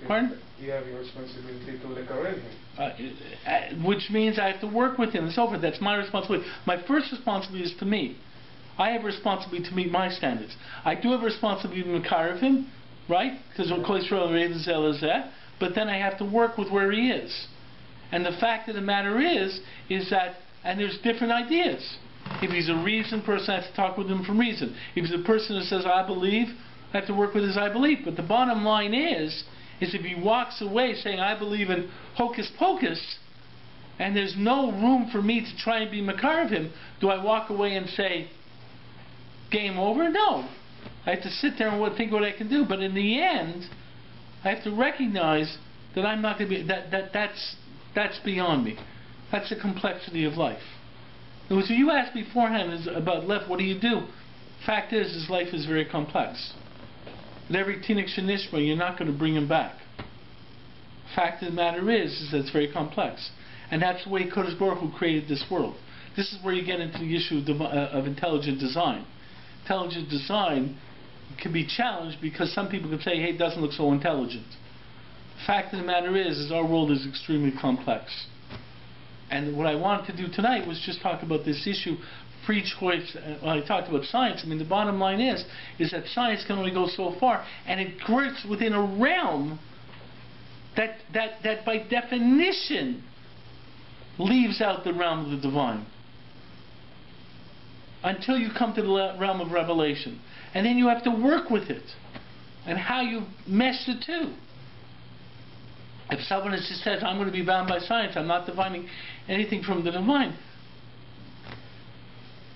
Pardon? You have your responsibility to decorate him. Which means I have to work with him and so forth. That's my responsibility. My first responsibility is to me. I have a responsibility to meet my standards. I do have a responsibility to Makarev him, right? Because but then I have to work with where he is. And the fact of the matter is that, and there's different ideas. If he's a reason person, I have to talk with him from reason. If he's a person who says, I believe, I have to work with his I believe. But the bottom line is if he walks away saying, I believe in hocus pocus, and there's no room for me to try and be Makarev him, do I walk away and say, game over? No. I have to sit there and think what I can do. But in the end, I have to recognize that I'm not going to be, that's beyond me. That's the complexity of life. What you asked beforehand is about life, what do you do? Fact is life is very complex. With every tinik shenishma, you're not going to bring him back. Fact of the matter is that it's very complex. And that's the way Kodesh Baruch Hu created this world. This is where you get into the issue of intelligent design. intelligent design can be challenged because some people can say, hey, it doesn't look so intelligent. The fact of the matter is our world is extremely complex. And what I wanted to do tonight was just talk about this issue, free choice. When I talked about science, I mean, the bottom line is that science can only go so far, and it works within a realm that by definition leaves out the realm of the divine until you come to the realm of revelation. And then you have to work with it and how you mesh the two. If someone just says, I'm going to be bound by science, I'm not divining anything from the divine.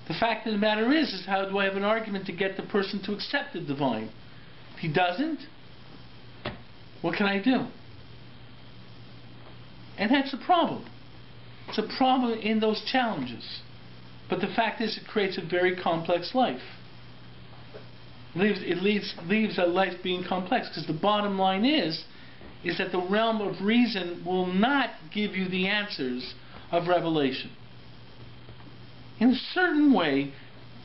The fact of the matter is how do I have an argument to get the person to accept the divine? If he doesn't, what can I do? And that's a problem. It's a problem in those challenges. But the fact is it creates a very complex life. It leaves a life being complex, because the bottom line is that the realm of reason will not give you the answers of revelation. In a certain way,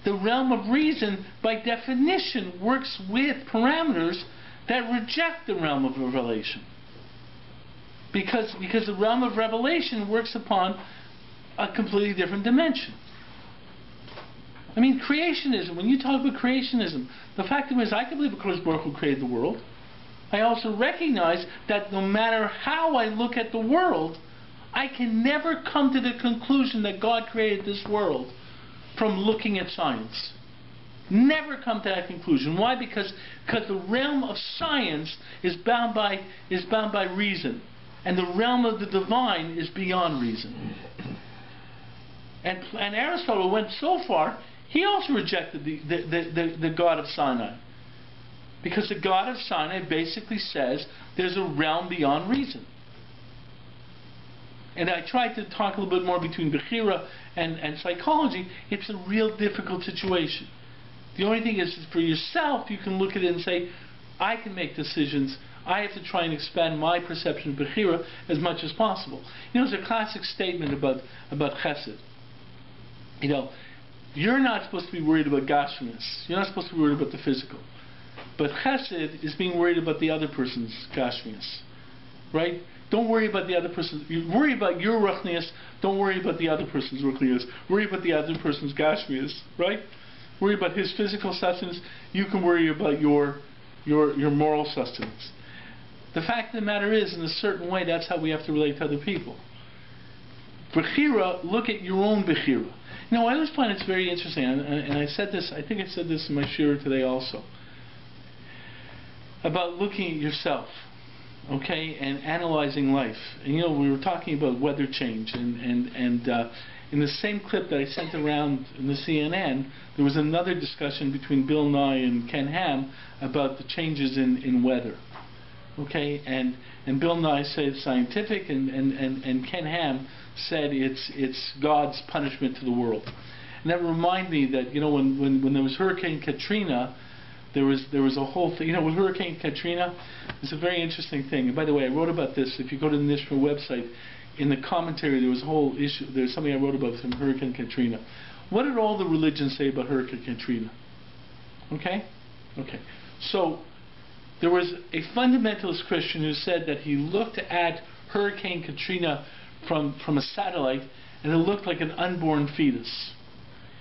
the realm of reason, by definition, works with parameters that reject the realm of revelation. Because the realm of revelation works upon a completely different dimension. I mean, creationism, when you talk about creationism, the fact is I can believe of course Baruch Hu created the world. I also recognize that no matter how I look at the world, I can never come to the conclusion that God created this world from looking at science. Never come to that conclusion. Why? Because the realm of science is bound by reason, and the realm of the divine is beyond reason. And Aristotle went so far, he also rejected the God of Sinai. Because the God of Sinai basically says there's a realm beyond reason. And I tried to talk a little bit more between Bechira and psychology. It's a real difficult situation. The only thing is for yourself, you can look at it and say, I can make decisions. I have to try and expand my perception of Bechira as much as possible. You know, there's a classic statement about Chesed. You know, you're not supposed to be worried about Gashmias. You're not supposed to be worried about the physical. But Chesed is being worried about the other person's Gashmias. Right? Don't worry about the other person. You worry about your Ruchnias. Don't worry about the other person's Ruchnias. Worry about the other person's Gashmias. Right? Worry about his physical sustenance. You can worry about your moral sustenance. The fact of the matter is, in a certain way, that's how we have to relate to other people. Bechira, look at your own Bechira. You know, I always find it's very interesting, and I said this, I think I said this in my shira today also, about looking at yourself, okay, and analyzing life. And you know, we were talking about weather change, and in the same clip that I sent around in the CNN, there was another discussion between Bill Nye and Ken Ham about the changes in weather. Okay, and Bill Nye said it's scientific, and Ken Ham said it's God's punishment to the world. And that reminded me that, you know, when there was Hurricane Katrina, there was a whole thing. You know, with Hurricane Katrina, it's a very interesting thing. And by the way, I wrote about this. If you go to the Nishma website, in the commentary there was a whole issue. There's something I wrote about from Hurricane Katrina. What did all the religions say about Hurricane Katrina? Okay? Okay. So there was a fundamentalist Christian who said that he looked at Hurricane Katrina from a satellite, and it looked like an unborn fetus.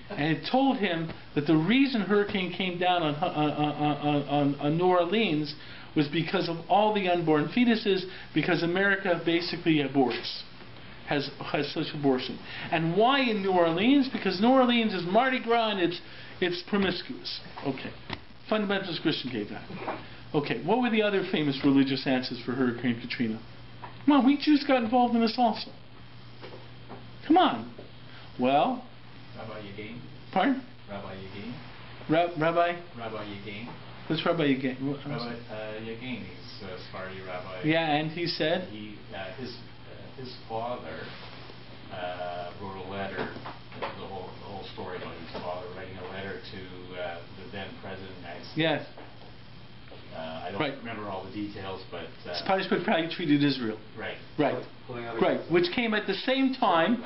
And it told him that the reason hurricane came down on New Orleans was because of all the unborn fetuses, because America basically aborts, has such abortion. And why in New Orleans? Because New Orleans is Mardi Gras and it's promiscuous. Okay. Fundamentalist Christian gave that. Okay, what were the other famous religious answers for Hurricane Katrina? Come on, we Jews got involved in this also. Come on. Well, Rabbi Yagain. Pardon? Rabbi Yagain. Rabbi? Rabbi Yagain. Who's Rabbi Yagain? Rabbi Yagain, he's a Sephardi rabbi. Yeah, and he said? His father wrote a letter, the whole story about his father writing a letter to the then President of the United States. Yes. I don't remember all the details, but... It's punishment for how you treated Israel. Right. Right. Right. Which came at the same time,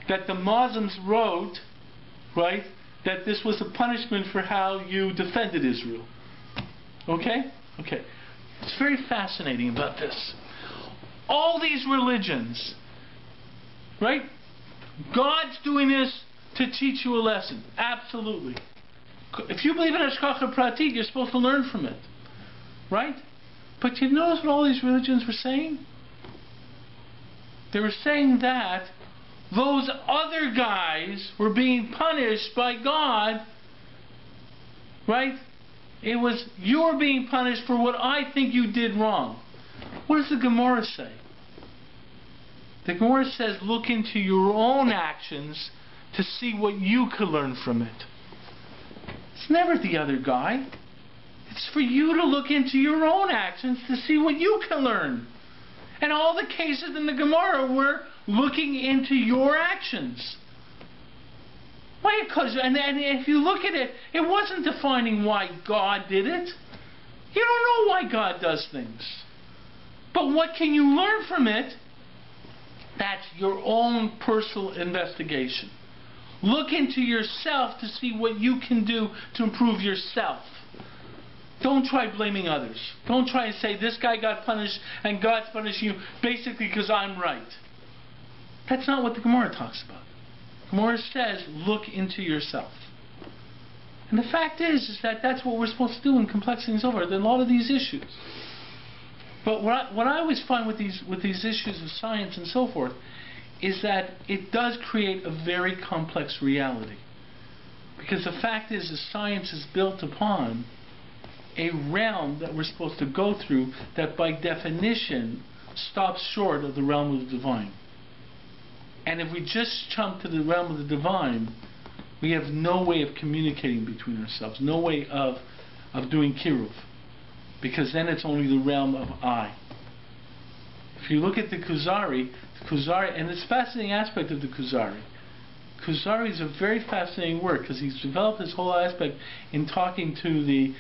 that the Muslims wrote right, that this was a punishment for how you defended Israel. Okay? Okay. It's very fascinating about this. All these religions, right? God's doing this to teach you a lesson. Absolutely. If you believe in Hashgacha Pratit, you're supposed to learn from it. Right? But you notice what all these religions were saying? They were saying that those other guys were being punished by God. Right? It was, you are being punished for what I think you did wrong. What does the Gemara say? The Gemara says, look into your own actions to see what you can learn from it. It's never the other guy. It's for you to look into your own actions to see what you can learn. And all the cases in the Gemara were looking into your actions. Why? Because, and if you look at it, it wasn't defining why God did it. You don't know why God does things. But what can you learn from it? That's your own personal investigation. Look into yourself to see what you can do to improve yourself. Don't try blaming others. Don't try and say this guy got punished and God's punishing you basically because I'm right. That's not what the Gemara talks about. Gemara says, look into yourself. And the fact is that that's what we're supposed to do in complexity and so forth. There are a lot of these issues. But what I always find with these issues of science and so forth is that it does create a very complex reality. Because the fact is that science is built upon a realm that we're supposed to go through that by definition stops short of the realm of the divine. And if we just jump to the realm of the divine, we have no way of communicating between ourselves, no way of doing kiruv. Because then it's only the realm of I. If you look at the Kuzari, and it's a fascinating aspect of the Kuzari. Kuzari is a very fascinating work because he's developed this whole aspect in talking to the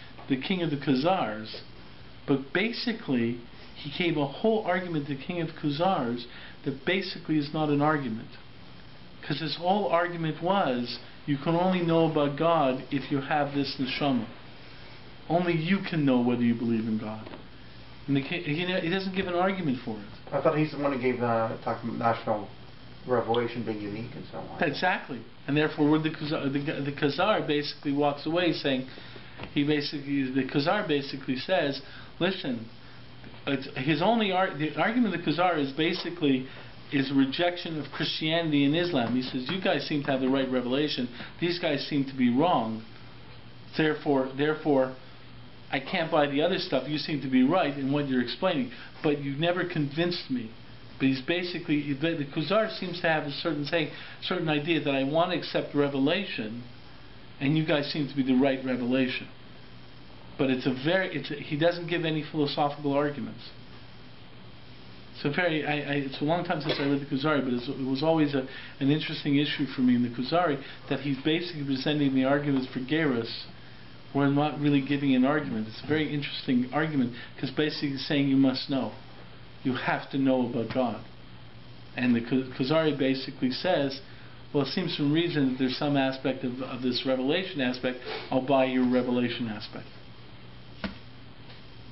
king of the Khazars. But basically, he gave a whole argument to the king of Khazars that basically is not an argument. Because his whole argument was, you can only know about God if you have this neshama. Only you can know whether you believe in God. And he doesn't give an argument for it. I thought he's the one who gave talked about national revelation being unique and so on. Exactly. And therefore the Khazar basically walks away saying, the Khazar basically says, listen, the argument of the Khazar is basically is rejection of Christianity and Islam. He says, you guys seem to have the right revelation. These guys seem to be wrong. Therefore, I can't buy the other stuff. You seem to be right in what you're explaining, but you've never convinced me. But he's basically, the Khazar seems to have a certain idea that I want to accept revelation, and you guys seem to be the right revelation. But he doesn't give any philosophical arguments. It's a long time since I read the Kuzari, but it was always an interesting issue for me in the Kuzari that he's basically presenting the arguments for Gerus. We're not really giving an argument. It's a very interesting argument because basically he's saying you must know. You have to know about God. And the Kuzari basically says, well, it seems some reason that there's some aspect of this revelation aspect, I'll buy your revelation aspect.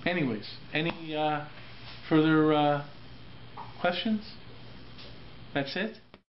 Anyways, any further questions? That's it?